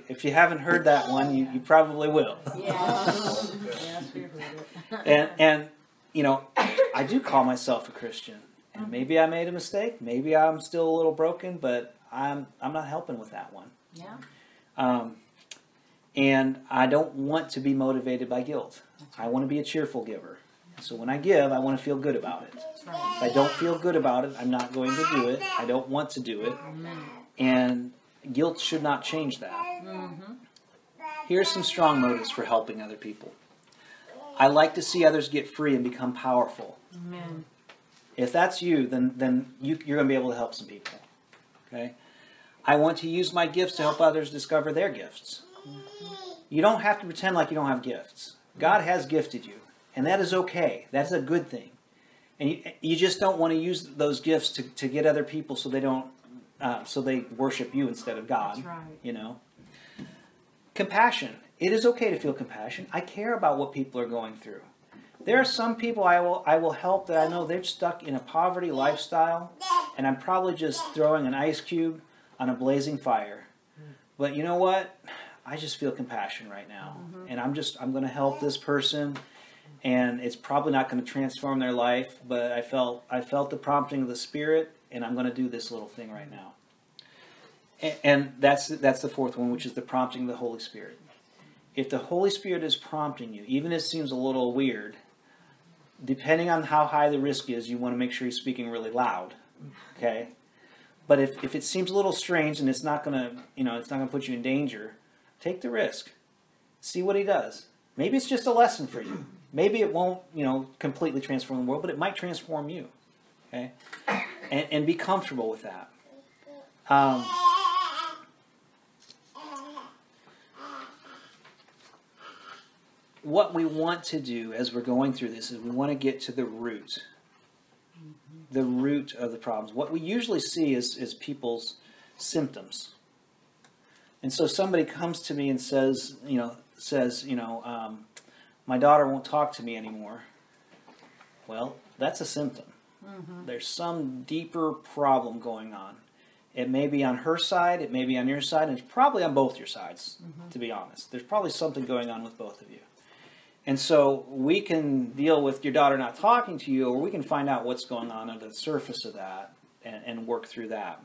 If you haven't heard that one, you probably will. Yes. Yes, we've heard it. And I do call myself a Christian. And maybe I made a mistake. Maybe I'm still a little broken, but I'm not helping with that one. Yeah. And I don't want to be motivated by guilt. I want to be a cheerful giver. So when I give, I want to feel good about it. If I don't feel good about it, I'm not going to do it. I don't want to do it. And guilt should not change that. Here's some strong motives for helping other people. I like to see others get free and become powerful. Amen. If that's you, then you're going to be able to help some people. Okay? I want to use my gifts to help others discover their gifts. You don't have to pretend like you don't have gifts. God has gifted you. And that is okay. That's a good thing. And you just don't want to use those gifts to get other people so they don't, so they worship you instead of God. That's right. Compassion. It is okay to feel compassion. I care about what people are going through. There are some people I will help that I know they're stuck in a poverty lifestyle, and I'm probably just throwing an ice cube on a blazing fire. But you know what? I just feel compassion right now, and I'm going to help this person. And it's probably not going to transform their life, but I felt the prompting of the Spirit, and I'm going to do this little thing right now. And that's the fourth one, which is the prompting of the Holy Spirit. If the Holy Spirit is prompting you, even if it seems a little weird, depending on how high the risk is, you want to make sure he's speaking really loud. Okay? But if it seems a little strange and it's not going to, it's not going to put you in danger, take the risk. See what he does. Maybe it's just a lesson for you. Maybe it won't, completely transform the world, but it might transform you. Okay? And be comfortable with that. what we want to do as we're going through this is we want to get to the root of the problems. What we usually see is people's symptoms. And so somebody comes to me and says, my daughter won't talk to me anymore. Well, that's a symptom. There's some deeper problem going on. It may be on her side, it may be on your side, and it's probably on both your sides, to be honest. There's probably something going on with both of you. And so we can deal with your daughter not talking to you, or we can find out what's going on under the surface of that and work through that.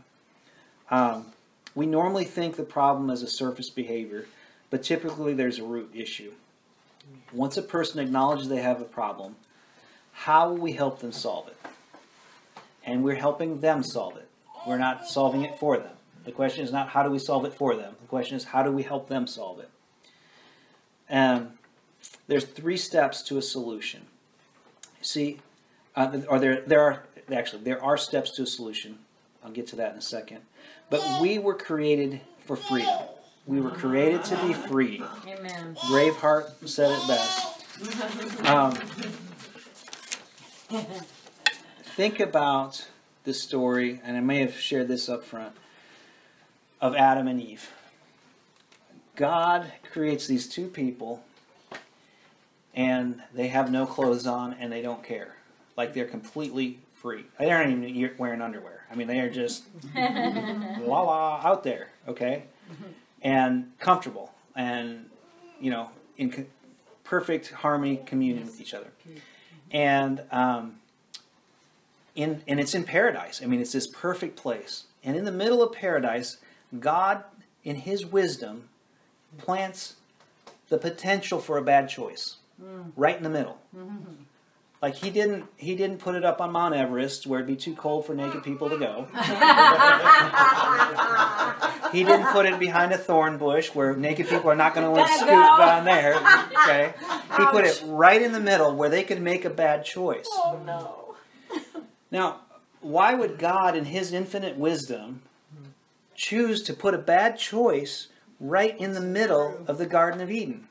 We normally think the problem is a surface behavior, but typically there's a root issue. Once a person acknowledges they have a problem, how will we help them solve it? And we're helping them solve it. We're not solving it for them. The question is not how do we solve it for them. The question is how do we help them solve it? There's 3 steps to a solution. See, there are steps to a solution. I'll get to that in a second. But we were created for freedom. We were created to be free. Amen. Braveheart said it best. Think about the story, and I may have shared this up front, of Adam and Eve. God creates these 2 people, and they have no clothes on, and they don't care. Like they're completely free. They aren't even wearing underwear. I mean, they are just la out there, okay? And comfortable, and, in perfect harmony, communion with each other. And it's in paradise. I mean, it's this perfect place. And in the middle of paradise, God, in His wisdom, plants the potential for a bad choice right in the middle. Like he didn't put it up on Mount Everest where it'd be too cold for naked people to go. He didn't put it behind a thorn bush where naked people are not going to scoot down there. Okay, He put it right in the middle where they could make a bad choice. Oh no. Now, why would God, in His infinite wisdom, choose to put a bad choice right in the middle of the Garden of Eden?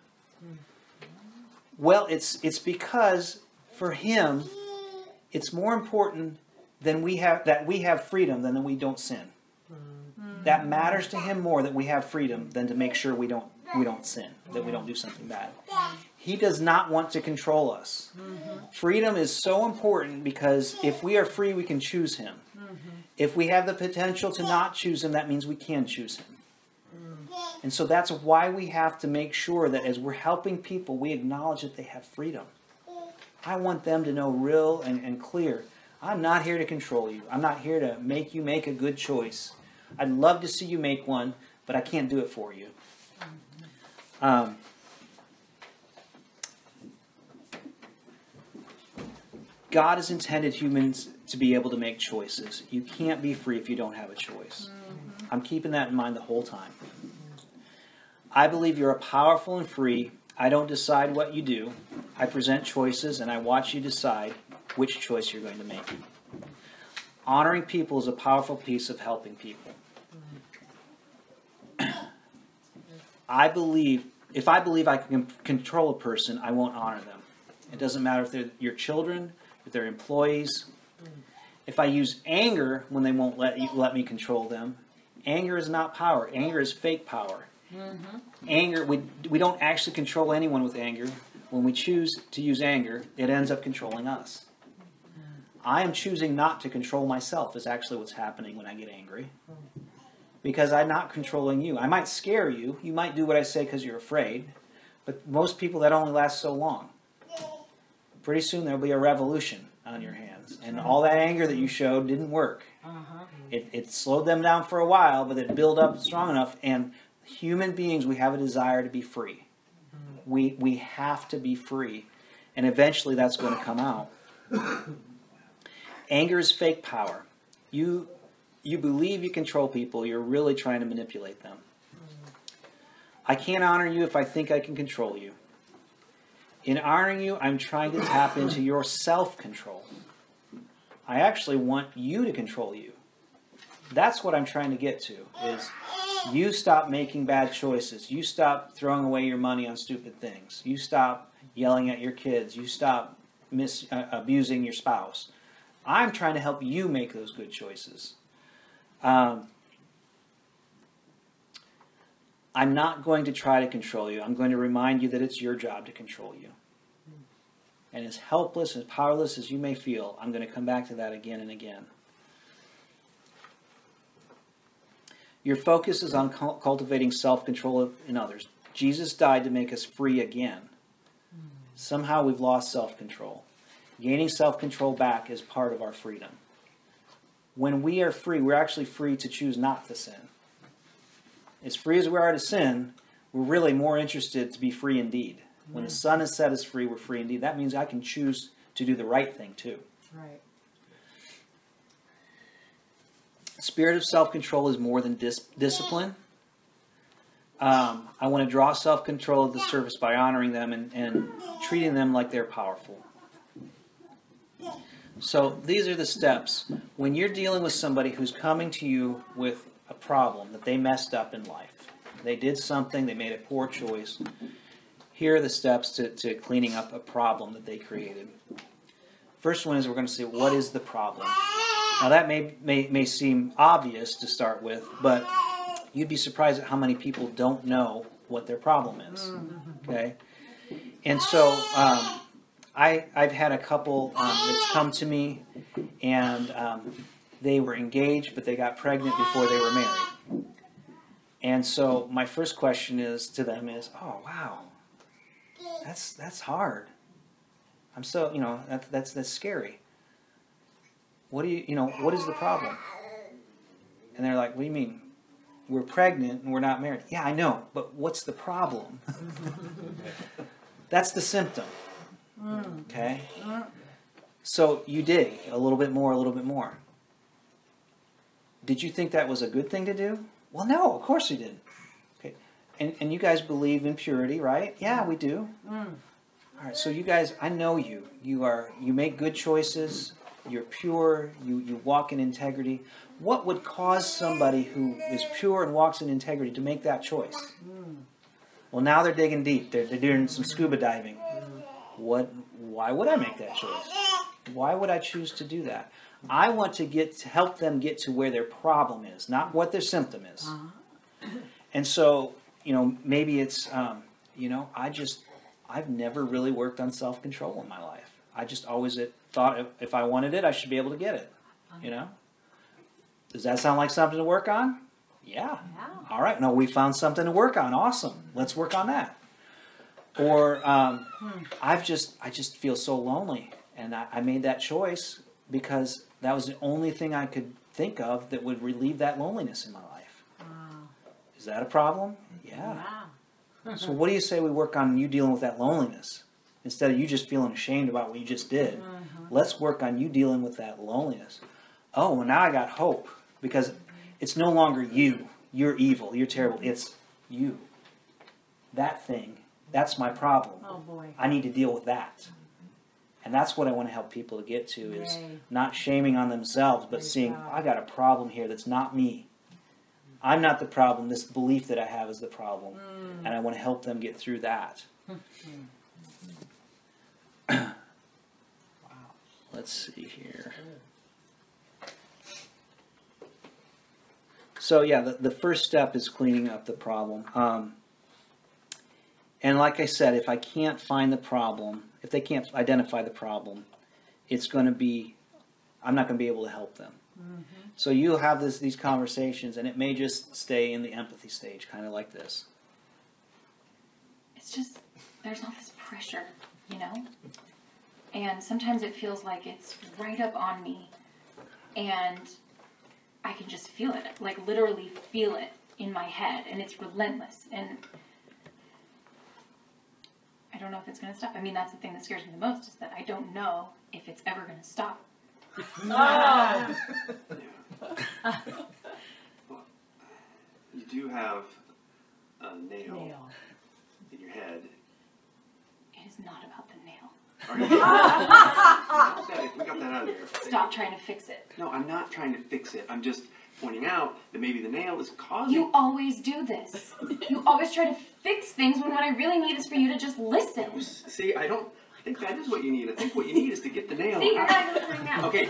Well, it's because for Him, it's more important that we have freedom than that we don't sin. That matters to Him more that we have freedom than to make sure we don't sin, that we don't do something bad. He does not want to control us. Freedom is so important because if we are free, we can choose Him. If we have the potential to not choose Him, that means we can choose Him. And so that's why we have to make sure that as we're helping people, we acknowledge that they have freedom. I want them to know real and clear, I'm not here to control you. I'm not here to make you make a good choice. I'd love to see you make one, but I can't do it for you. God has intended humans to be able to make choices. You can't be free if you don't have a choice. I'm keeping that in mind the whole time. I believe you're powerful and free. I don't decide what you do. I present choices and I watch you decide which choice you're going to make. Honoring people is a powerful piece of helping people. If I believe I can control a person, I won't honor them. It doesn't matter if they're your children, if they're employees. If I use anger when they won't let me control them, anger is not power. Anger is fake power. Anger, we don't actually control anyone with anger. When we choose to use anger, it ends up controlling us. I am choosing not to control myself is actually what's happening when I get angry. Because I'm not controlling you. I might scare you. You might do what I say because you're afraid. But most people, that only lasts so long. Pretty soon there'll be a revolution on your hands. And all that anger that you showed didn't work. It slowed them down for a while, but it built up strong enough. And human beings, we have a desire to be free. We have to be free. And eventually that's going to come out. Anger is fake power. You believe you control people. You're really trying to manipulate them. I can't honor you if I think I can control you. In honoring you, I'm trying to tap into your self-control. I actually want you to control you. That's what I'm trying to get to, is you stop making bad choices. You stop throwing away your money on stupid things. You stop yelling at your kids. You stop abusing your spouse. I'm trying to help you make those good choices. I'm not going to try to control you. I'm going to remind you that it's your job to control you. And as helpless and powerless as you may feel, I'm going to come back to that again and again. Your focus is on cultivating self-control in others. Jesus died to make us free again. Somehow we've lost self-control. Gaining self-control back is part of our freedom. When we are free, we're actually free to choose not to sin. As free as we are to sin, we're really more interested to be free indeed. When the Son has set us free, we're free indeed. That means I can choose to do the right thing too. Right. The spirit of self-control is more than discipline. I want to draw self-control of the service by honoring them and treating them like they're powerful. So these are the steps. When you're dealing with somebody who's coming to you with a problem that they messed up in life, they did something, they made a poor choice, here are the steps to cleaning up a problem that they created. First one is we're going to say, what is the problem? Now that may seem obvious to start with, but you'd be surprised at how many people don't know what their problem is. Okay? And so I've had a couple that's come to me, and they were engaged, but they got pregnant before they were married. And so my first question is to them is, oh wow, that's hard. I'm so, that's scary. What is the problem? And they're like, what do you mean? We're pregnant and we're not married. Yeah, I know, but what's the problem? That's the symptom. Okay? So you dig a little bit more, a little bit more. Did you think that was a good thing to do? Well, no, of course you didn't. Okay. And you guys believe in purity, right? Yeah, we do. All right, so you guys, I know you. You make good choices. You're pure. You walk in integrity. What would cause somebody who is pure and walks in integrity to make that choice? Well, now they're digging deep. They're doing some scuba diving. Why would I make that choice? Why would I choose to do that? I want to help them get to where their problem is, not what their symptom is. And so, maybe it's, I've never really worked on self-control in my life. I just always thought if I wanted it, I should be able to get it. Does that sound like something to work on? Yeah. All right. No, we found something to work on. Awesome. Let's work on that. Or I just feel so lonely, and I made that choice because that was the only thing I could think of that would relieve that loneliness in my life. Is that a problem? Yeah. So what do you say we work on you dealing with that loneliness instead of you just feeling ashamed about what you just did? Let's work on you dealing with that loneliness. Oh, well, now I got hope because it's no longer you. You're evil. You're terrible. It's you. That thing. That's my problem. Oh boy. I need to deal with that. And that's what I want to help people to get to is not shaming on themselves, but seeing, I got a problem here that's not me. I'm not the problem. This belief that I have is the problem. And I want to help them get through that. Wow. Let's see here. So yeah, the first step is cleaning up the problem. And like I said, if I can't find the problem, if they can't identify the problem, it's going to be, I'm not going to be able to help them. So you'll have these conversations, and it may just stay in the empathy stage, kind of like this. It's just, there's all this pressure, And sometimes it feels like it's right up on me, and I can just feel it, like literally feel it in my head, and it's relentless, and I don't know if it's going to stop. I mean, that's the thing that scares me the most, is that I don't know if it's ever going to stop. You do have a nail in your head. It is not about the nail. We got that out of here. Stop trying to fix it. No, I'm not trying to fix it. I'm just pointing out that maybe the nail is causing... You always do this. You always try to fix things when what I really need is for you to just listen. See, I think that is what you need. I think what you need is to get the nail See, you're out. not listening now. Okay.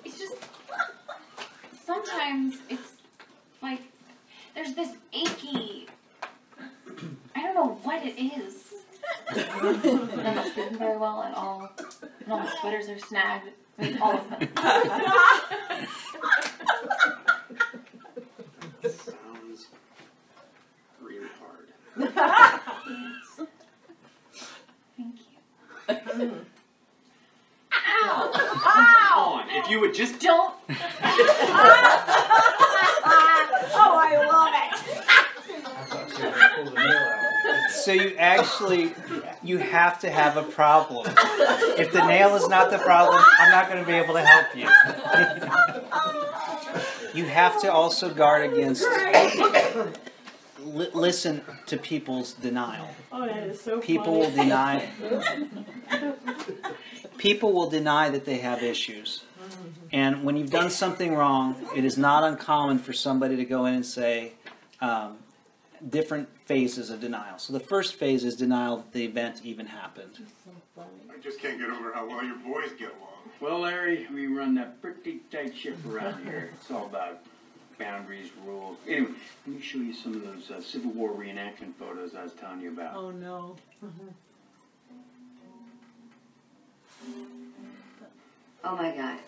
It's just, sometimes it's like, there's this achy, I don't know what it is. I'm not sleeping very well at all. And all my sweaters are snagged. I mean, all of them. Sounds really hard. Thank you. Ow! Come on, if you would just... Don't. Oh, I love it. So you have to have a problem. If the nail is not the problem, I'm not going to be able to help you. You have to also guard against, listen to people's denial. Oh, that is so People will deny. People will deny that they have issues. And when you've done something wrong, it is not uncommon for somebody to go in and say different phases of denial. So the first phase is denial that the event even happened. I just can't get over how well your boys get along. Well, Larry, we run a pretty tight ship around here. It's all about boundaries, rules. Anyway, let me show you some of those Civil War reenactment photos I was telling you about. Oh, no. Oh, my God.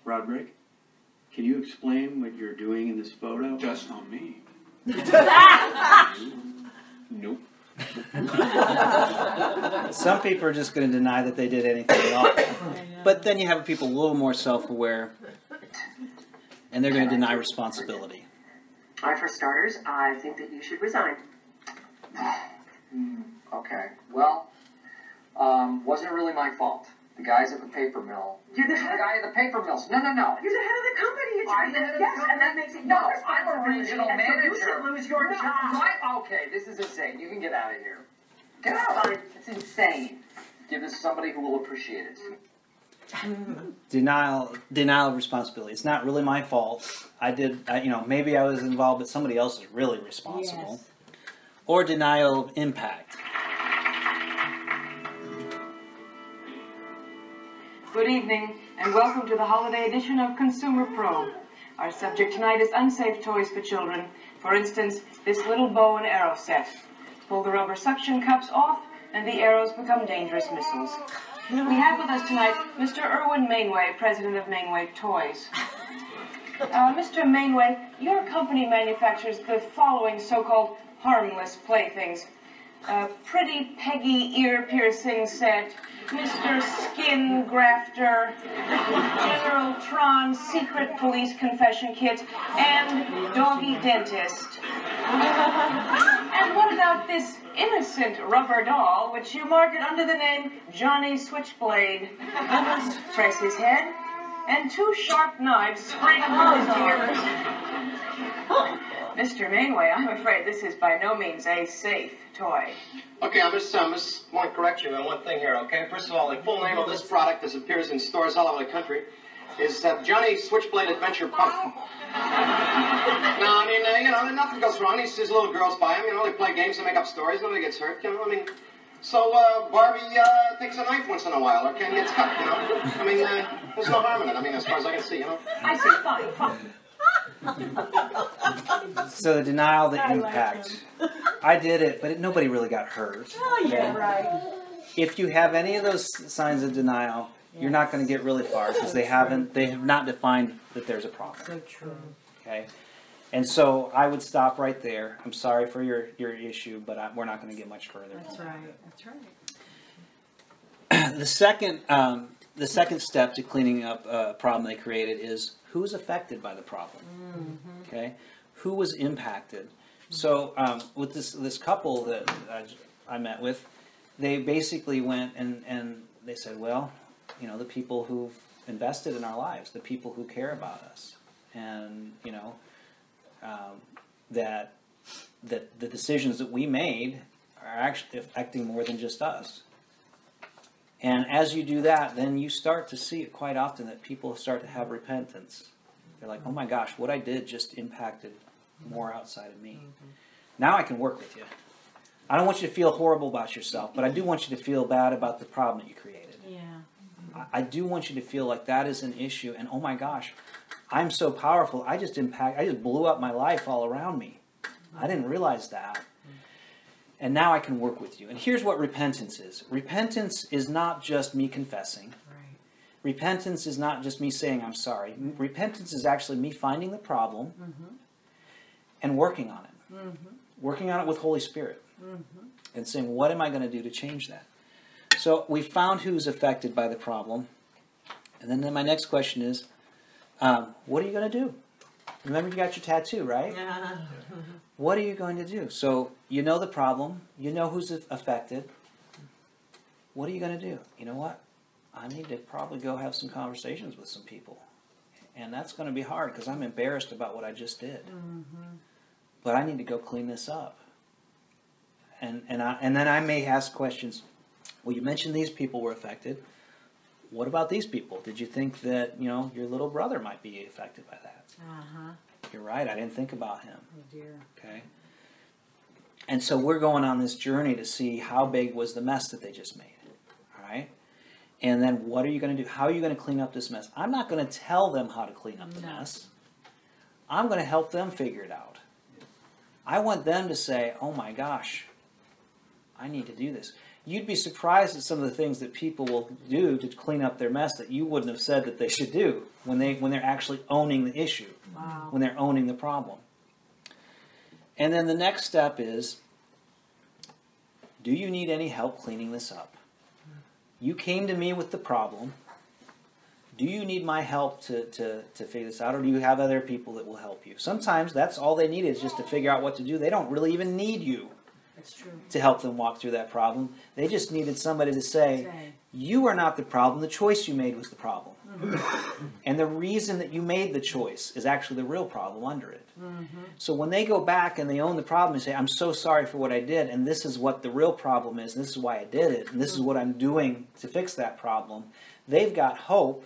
Roderick, can you explain what you're doing in this photo? Just on me. Nope. Some people are just going to deny that they did anything at all. But then you have people a little more self-aware, and they're going to deny responsibility. For starters, I think that you should resign. Okay. Well, wasn't really my fault. The guys at the paper mill. You're the head. The guy at the paper mills. No. You're the head of the company. It's I'm the head of the yes, company. and that makes it No, your I'm a responsibility, regional and so manager. you should lose your No, job. Right? Okay, this is insane. You can get out of here. Get out. It's insane. Give this to somebody who will appreciate it. Denial of responsibility. It's not really my fault. Maybe I was involved, but somebody else is really responsible. Yes. Or denial of impact. Good evening, and welcome to the holiday edition of Consumer Probe. Our subject tonight is unsafe toys for children. For instance, this little bow and arrow set. Pull the rubber suction cups off, and the arrows become dangerous missiles. We have with us tonight Mr. Irwin Mainway, president of Mainway Toys. Mr. Mainway, your company manufactures the following so-called harmless playthings. Pretty Peggy ear-piercing set, Mr. Skin Grafter, General Tron Secret Police Confession Kit, and Doggy Dentist. And what about this innocent rubber doll, which you market under the name Johnny Switchblade? Press his head, and two sharp knives spring from his ears. Mr. Mainway, I'm afraid this is by no means a safe toy. Okay, I just want to correct you on one thing here, okay? First of all, the full name of this product, as appears in stores all over the country, is Johnny Switchblade Adventure Pump. No, I mean, nothing goes wrong. These little girls buy them, they play games, they make up stories, nobody gets hurt, So, Barbie takes a knife once in a while, or Ken gets cut, there's no harm in it, as far as I can see, I see, fine. So the denial of the impact. I did it, but nobody really got hurt. Oh, yeah, right. If you have any of those signs of denial, you're not going to get really far because they have not defined that there's a problem. So true. Okay? And so I would stop right there. I'm sorry for your issue, but we're not going to get much further. That's right. That's right. The second step to cleaning up a problem they created is who's affected by the problem. Mm-hmm. Okay? Who was impacted? So with this couple that I met with, they basically went and they said, well, the people who've invested in our lives, the people who care about us, and that the decisions that we made are actually affecting more than just us. And as you do that, then you start to see it quite often that people start to have repentance. They're like, oh my gosh, what I did just impacted more outside of me. Now I can work with you. I don't want you to feel horrible about yourself, but I do want you to feel bad about the problem that you created. Yeah. I do want you to feel like that is an issue, and oh my gosh, I'm so powerful. I just blew up my life all around me. I didn't realize that. And now I can work with you. And here's what repentance is. Repentance is not just me confessing. Right. Repentance is not just me saying I'm sorry. Repentance is actually me finding the problem and working on it. Working on it with Holy Spirit. And saying, what am I going to do to change that? So we found who's affected by the problem. And then my next question is, what are you going to do? Remember you got your tattoo, right? Yeah. What are you going to do? So you know the problem. You know who's affected. What are you going to do? You know what? I need to probably go have some conversations with some people. And that's going to be hard because I'm embarrassed about what I just did. But I need to go clean this up. And then I may ask questions. Well, you mentioned these people were affected. What about these people? Did you think that, your little brother might be affected by that? You're right. I didn't think about him. Oh dear. Okay. And so we're going on this journey to see how big was the mess that they just made. All right. And then what are you going to do? How are you going to clean up this mess? I'm not going to tell them how to clean up the mess. I'm going to help them figure it out. I want them to say, oh my gosh, I need to do this. You'd be surprised at some of the things that people will do to clean up their mess that you wouldn't have said that they should do when they're actually owning the issue, when they're owning the problem. And then the next step is, do you need any help cleaning this up? You came to me with the problem. Do you need my help to figure this out, or do you have other people that will help you? Sometimes that's all they need is just to figure out what to do. They don't really even need you. That's true. To help them walk through that problem. They just needed somebody to say, you are not the problem, the choice you made was the problem. And the reason that you made the choice is actually the real problem under it. So when they go back and they own the problem and say, I'm so sorry for what I did, and this is what the real problem is, and this is why I did it, and this is what I'm doing to fix that problem, they've got hope,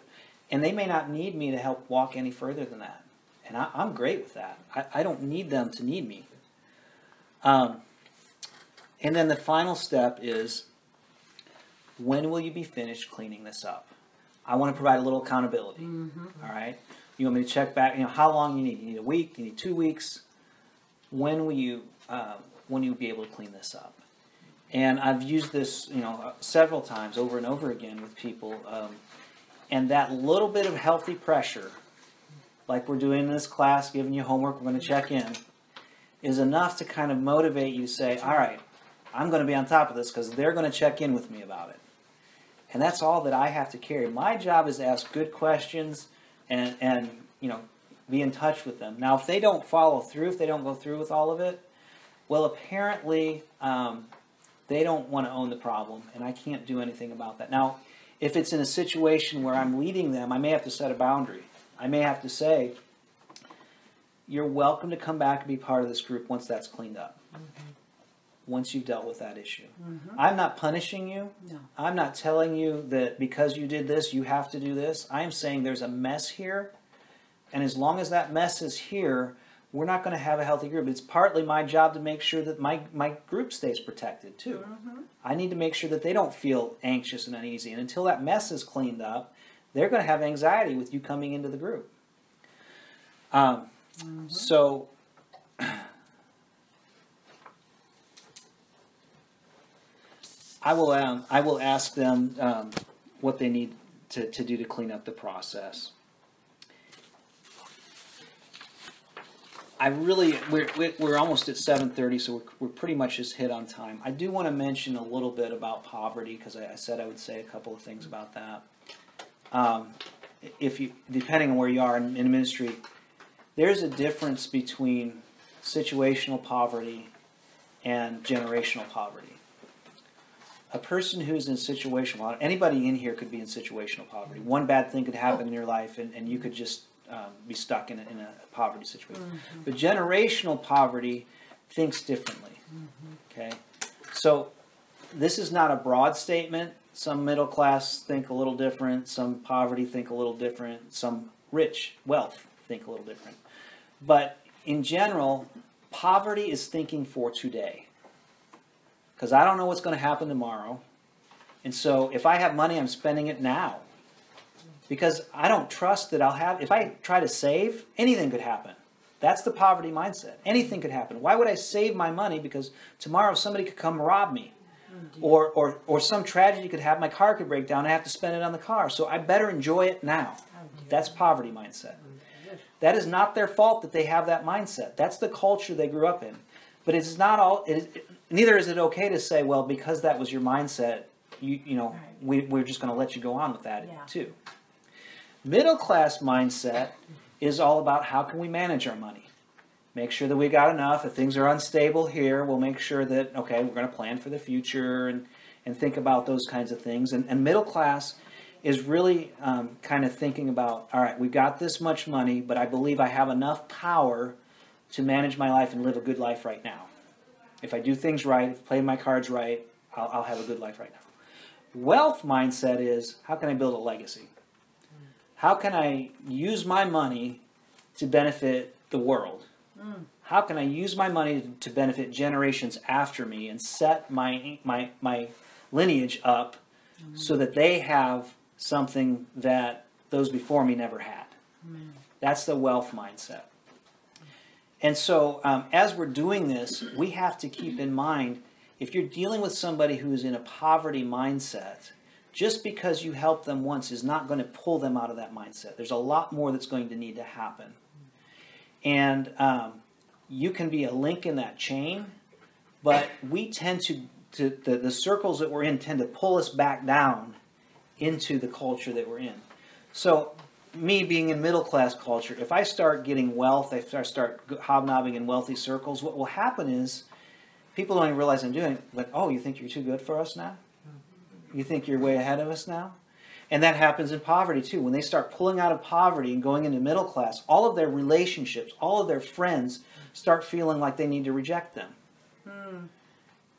and they may not need me to help walk any further than that. And I'm great with that. I don't need them to need me. And then the final step is, when will you be finished cleaning this up? I want to provide a little accountability. All right? You want me to check back, how long you need? You need a week? You need 2 weeks? When will you be able to clean this up? And I've used this, several times over and over again with people. And that little bit of healthy pressure, like we're doing in this class, giving you homework, we're going to check in, is enough to kind of motivate you to say, all right, I'm going to be on top of this because they're going to check in with me about it. And that's all that I have to carry. My job is to ask good questions and be in touch with them. Now, if they don't follow through, if they don't go through with all of it, well, apparently they don't want to own the problem, and I can't do anything about that. Now, if it's in a situation where I'm leading them, I may have to set a boundary. I may have to say, you're welcome to come back and be part of this group once that's cleaned up. Once you've dealt with that issue. I'm not punishing you. No. I'm not telling you that because you did this, you have to do this. I am saying there's a mess here, and as long as that mess is here, we're not going to have a healthy group. It's partly my job to make sure that my group stays protected, too. I need to make sure that they don't feel anxious and uneasy, and until that mess is cleaned up, they're going to have anxiety with you coming into the group. So... I will ask them what they need to do to clean up the process. We're almost at 7:30, so we're pretty much just hit on time. I do want to mention a little bit about poverty because I said I would say a couple of things about that. Depending on where you are in ministry, there's a difference between situational poverty and generational poverty. A person who's in situational poverty, anybody in here could be in situational poverty. One bad thing could happen in your life and you could just be stuck in a poverty situation. But generational poverty thinks differently. Okay? So this is not a broad statement. Some middle class think a little different. Some poverty think a little different. Some rich, wealth, think a little different. But in general, poverty is thinking for today. Because I don't know what's going to happen tomorrow. And so if I have money, I'm spending it now. Because I don't trust that I'll have, if I try to save, anything could happen. That's the poverty mindset. Anything could happen. Why would I save my money? Because tomorrow somebody could come rob me. Or some tragedy could happen. My car could break down. I have to spend it on the car. So I better enjoy it now. That's poverty mindset. That is not their fault that they have that mindset. That's the culture they grew up in. But it's not all. Neither is it okay to say, well, because that was your mindset, we're just going to let you go on with that too. Middle class mindset is all about how can we manage our money. Make sure that we got enough. If things are unstable here, we'll make sure that, okay, we're going to plan for the future and think about those kinds of things. And middle class is really kind of thinking about, all right, we've got this much money, but I believe I have enough power to manage my life and live a good life right now. If I do things right, if I play my cards right, I'll have a good life right now. Wealth mindset is, how can I build a legacy? How can I use my money to benefit the world? How can I use my money to benefit generations after me and set my lineage up so that they have something that those before me never had? That's the wealth mindset. And so as we're doing this, we have to keep in mind, if you're dealing with somebody who's in a poverty mindset, just because you help them once is not going to pull them out of that mindset. There's a lot more that's going to need to happen. And you can be a link in that chain, but we tend the circles that we're in tend to pull us back down into the culture that we're in. So me being in middle class culture, if I start getting wealth, if I start hobnobbing in wealthy circles, what will happen is people don't even realize I'm doing it. Like, oh, you think you're too good for us now? You think you're way ahead of us now? And that happens in poverty too. When they start pulling out of poverty and going into middle class, all of their relationships, all of their friends start feeling like they need to reject them.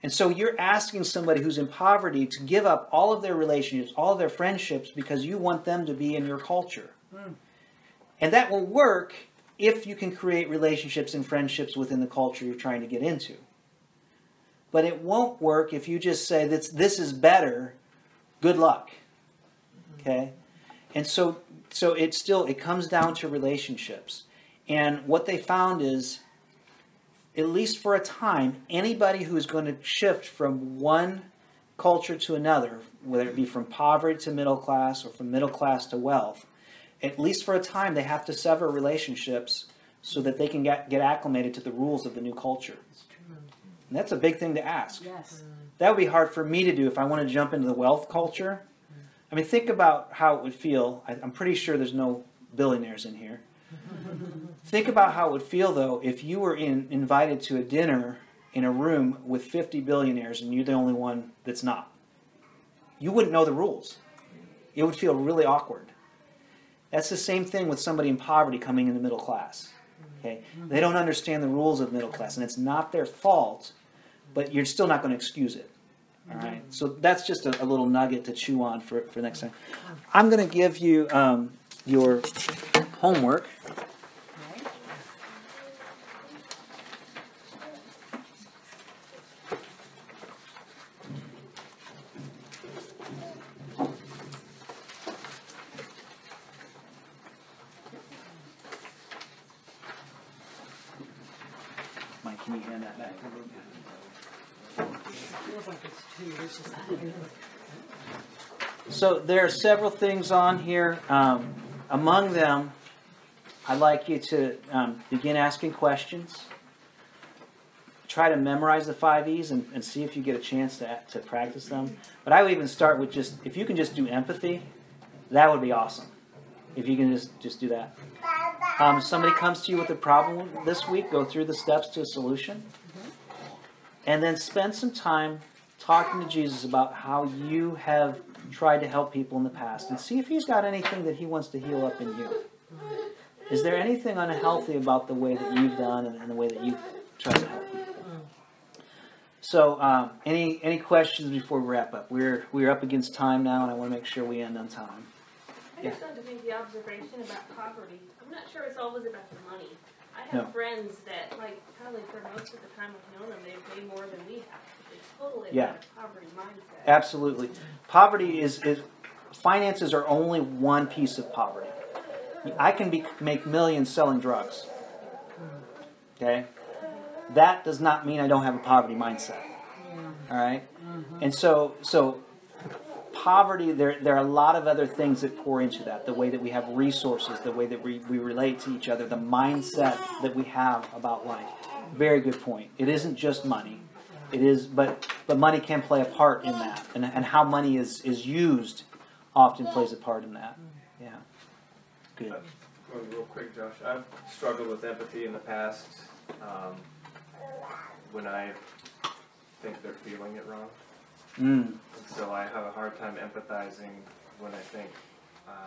And so you're asking somebody who's in poverty to give up all of their relationships, all of their friendships, because you want them to be in your culture. And that will work if you can create relationships and friendships within the culture you're trying to get into. But it won't work if you just say, this is better, good luck. Okay? And so it comes down to relationships. And what they found is, at least for a time, anybody who is going to shift from one culture to another, whether it be from poverty to middle class or from middle class to wealth, at least for a time they have to sever relationships so that they can get acclimated to the rules of the new culture. And that's a big thing to ask. Yes. That would be hard for me to do if I want to jump into the wealth culture. I mean, think about how it would feel. I'm pretty sure there's no billionaires in here. Think about how it would feel, though, if you were invited to a dinner in a room with 50 billionaires and you're the only one that's not. You wouldn't know the rules. It would feel really awkward. That's the same thing with somebody in poverty coming into middle class. Okay? They don't understand the rules of middle class, and it's not their fault, but you're still not going to excuse it. All right? So that's just a little nugget to chew on for next time. I'm going to give you your homework. Mike, can you hand that back? Feels like it's 2 years just So there are several things on here. Among them, I'd like you to begin asking questions. Try to memorize the 5 E's and see if you get a chance to practice them. But I would even start with if you can just do empathy, that would be awesome. If you can just do that. If somebody comes to you with a problem this week, go through the steps to a solution. And then spend some time talking to Jesus about how you have tried to help people in the past. And see if he's got anything that he wants to heal up in you. Is there anything unhealthy about the way that you've done and the way that you've tried to help people? So, any questions before we wrap up? We're up against time now, and I want to make sure we end on time. I just wanted to make the observation about poverty. I'm not sure it's always about the money. I have friends that, like, probably for most of the time I've known them, they pay more than we have. It's totally about a poverty mindset. Absolutely. Poverty is finances are only one piece of poverty. I can make millions selling drugs. Okay? That does not mean I don't have a poverty mindset. All right? And so poverty, there are a lot of other things that pour into that. The way that we have resources, the way that we relate to each other, the mindset that we have about life. Very good point. It isn't just money. It is, but money can play a part in that. And how money is used often plays a part in that. Yeah. Good. Real quick, Josh. I've struggled with empathy in the past when I think they're feeling it wrong. And so I have a hard time empathizing when I think,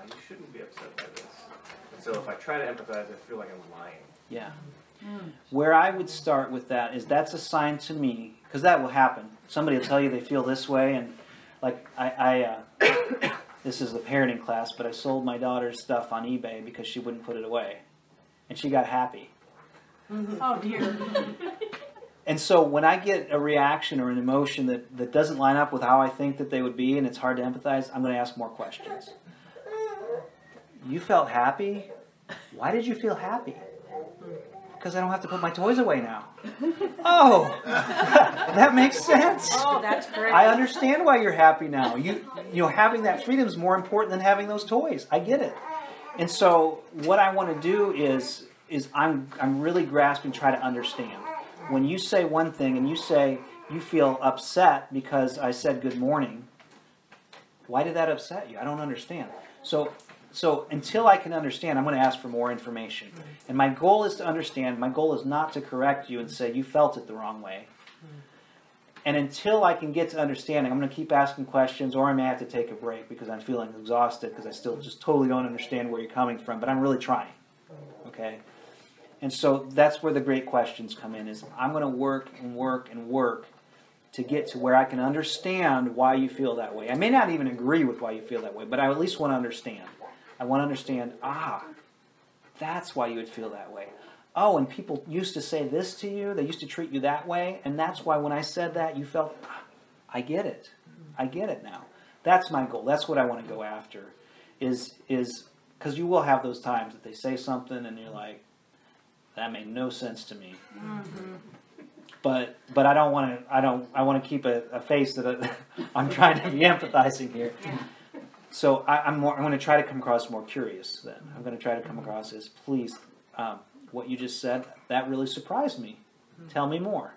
you shouldn't be upset by this. And so if I try to empathize, I feel like I'm lying. Yeah. Where I would start with that is that's a sign to me, because that will happen. Somebody will tell you they feel this way, and like this is a parenting class, but I sold my daughter's stuff on eBay because she wouldn't put it away. And she got happy. Oh, dear. And so when I get a reaction or an emotion that doesn't line up with how I think that they would be, and it's hard to empathize, I'm going to ask more questions. You felt happy? Why did you feel happy? Because I don't have to put my toys away now. Oh, that makes sense. Oh, that's great. I understand why you're happy now. You know, having that freedom is more important than having those toys. I get it. And so what I want to do is I'm really grasping, try to understand. When you say one thing and you say you feel upset because I said good morning, why did that upset you? I don't understand. So until I can understand, I'm going to ask for more information. And my goal is to understand. My goal is not to correct you and say you felt it the wrong way. And until I can get to understanding, I'm going to keep asking questions, or I may have to take a break because I'm feeling exhausted because I still just totally don't understand where you're coming from. But I'm really trying. Okay? And so that's where the great questions come in, is I'm going to work and work and work to get to where I can understand why you feel that way. I may not even agree with why you feel that way, but I at least want to understand. I want to understand, that's why you would feel that way. Oh, and people used to say this to you, they used to treat you that way, and that's why when I said that, you felt, I get it. I get it now. That's my goal. That's what I want to go after, is because you will have those times that they say something and you're like, that made no sense to me. But I don't want to. I want to keep a face that I'm trying to be empathizing here. Yeah. So I'm going to try to come across more curious. Then I'm going to try to come across as, please, what you just said, that really surprised me. Tell me more.